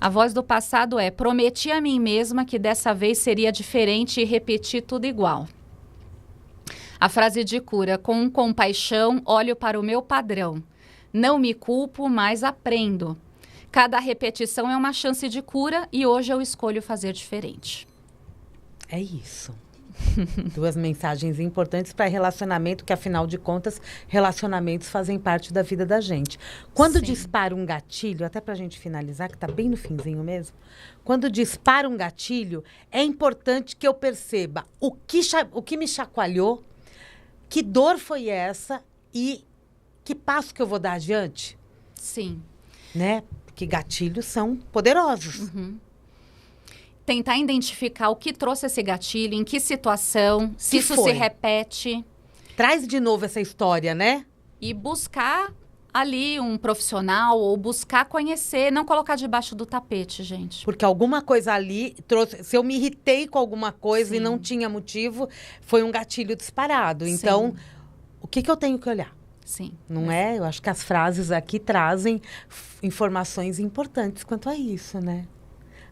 A voz do passado é: prometi a mim mesma que dessa vez seria diferente e repetir tudo igual. A frase de cura: com compaixão, olho para o meu padrão. Não me culpo, mas aprendo. Cada repetição é uma chance de cura e hoje eu escolho fazer diferente. É isso. 2 mensagens importantes para relacionamento, que afinal de contas, relacionamentos fazem parte da vida da gente. Quando Sim. dispara um gatilho, até para a gente finalizar, que está bem no finzinho mesmo, quando dispara um gatilho, é importante que eu perceba o que me chacoalhou, que dor foi essa e que passo que eu vou dar adiante, Sim. né? Porque gatilhos são poderosos. Tentar identificar o que trouxe esse gatilho, em que situação, se Que isso foi? se repete. Traz de novo essa história, né? E buscar ali um profissional ou buscar conhecer, não colocar debaixo do tapete, gente. Porque alguma coisa ali trouxe. Se eu me irritei com alguma coisa e Sim. não tinha motivo, foi um gatilho disparado. Então, o que eu tenho que olhar? Sim. Não é? Eu acho que as frases aqui trazem informações importantes quanto a isso, né?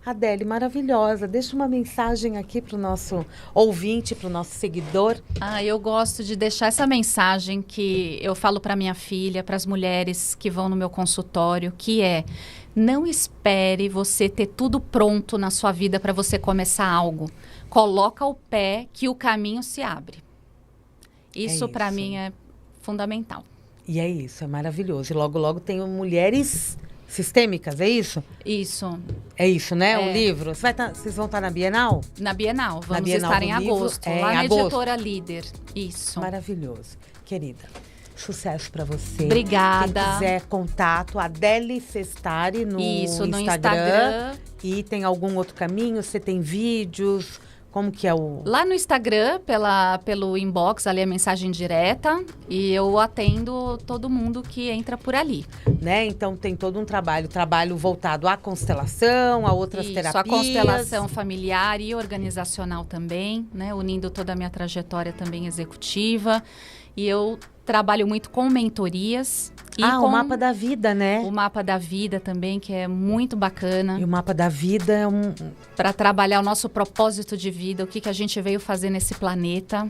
Adele, maravilhosa. Deixa uma mensagem aqui para o nosso ouvinte, para o nosso seguidor. Eu gosto de deixar essa mensagem que eu falo para minha filha, para as mulheres que vão no meu consultório, que é: não espere você ter tudo pronto na sua vida para você começar algo. Coloca o pé que o caminho se abre. Isso para mim é fundamental. E é isso, é maravilhoso. E logo, logo tem Mulheres Sistêmicas, é isso? Isso. É isso, né? O livro. Vocês vão estar na Bienal? Na Bienal. Vamos Bienal estar do em Livro, agosto. em Lá na agosto. Editora Líder. Isso. Maravilhoso. Querida, sucesso para você. Obrigada. Quem quiser contato, Adele Sestari no Isso, no Instagram. Instagram. E tem algum outro caminho? Você tem vídeos? Como que é o... Lá no Instagram, pelo inbox, ali a mensagem direta, e eu atendo todo mundo que entra por ali. Né? Então tem todo um trabalho voltado à constelação, a outras terapias. A constelação familiar e organizacional também, né? Unindo toda a minha trajetória também executiva. E eu trabalho muito com mentorias. E com o mapa da vida, né? O mapa da vida também, que é muito bacana. E o mapa da vida é para trabalhar o nosso propósito de vida, o que a gente veio fazer nesse planeta.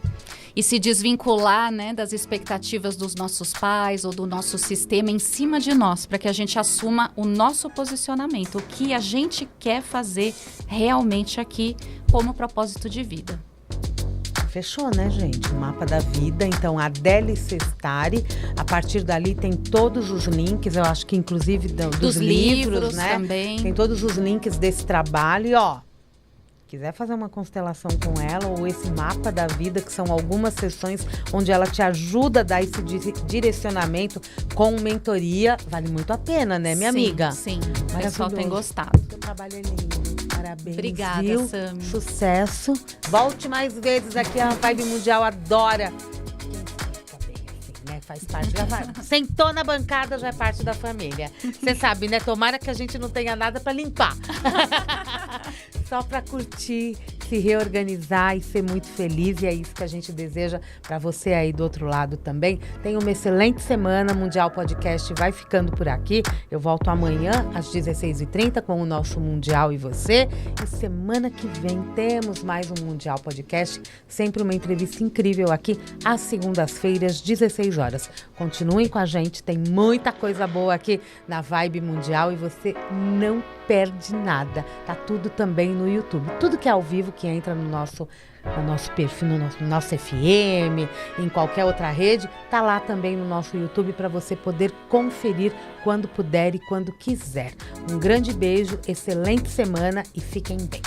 E se desvincular, né, das expectativas dos nossos pais ou do nosso sistema em cima de nós, para que a gente assuma o nosso posicionamento, o que a gente quer fazer realmente aqui como propósito de vida. Fechou, né, gente? O mapa da vida. Então, a Adélia Sestari, a partir dali tem todos os links, eu acho que inclusive dos livros, né? Também. Tem todos os links desse trabalho. E, ó, quiser fazer uma constelação com ela ou esse mapa da vida, que são algumas sessões onde ela te ajuda a dar esse direcionamento com mentoria, vale muito a pena, né, minha amiga? Sim, o pessoal tem gostado. Seu trabalho é lindo. Parabéns, obrigada, viu? Sami. Sucesso. Volte mais vezes aqui, a Vibe Mundial adora. Fica bem assim, né? Faz parte da família. Sentou na bancada, já é parte da família. Você sabe, né? Tomara que a gente não tenha nada para limpar. Só para curtir, se reorganizar e ser muito feliz. E é isso que a gente deseja para você aí do outro lado também. Tenha uma excelente semana. Mundial Podcast vai ficando por aqui. Eu volto amanhã às 16h30 com o nosso Mundial e você. E semana que vem temos mais um Mundial Podcast. Sempre uma entrevista incrível aqui às segundas-feiras, 16 horas. Continuem com a gente. Tem muita coisa boa aqui na Vibe Mundial e você não perde nada. Tá tudo também no YouTube. Tudo que é ao vivo, que entra no nosso perfil, no nosso FM, em qualquer outra rede, tá lá também no nosso YouTube para você poder conferir quando puder e quando quiser. Um grande beijo, excelente semana e fiquem bem.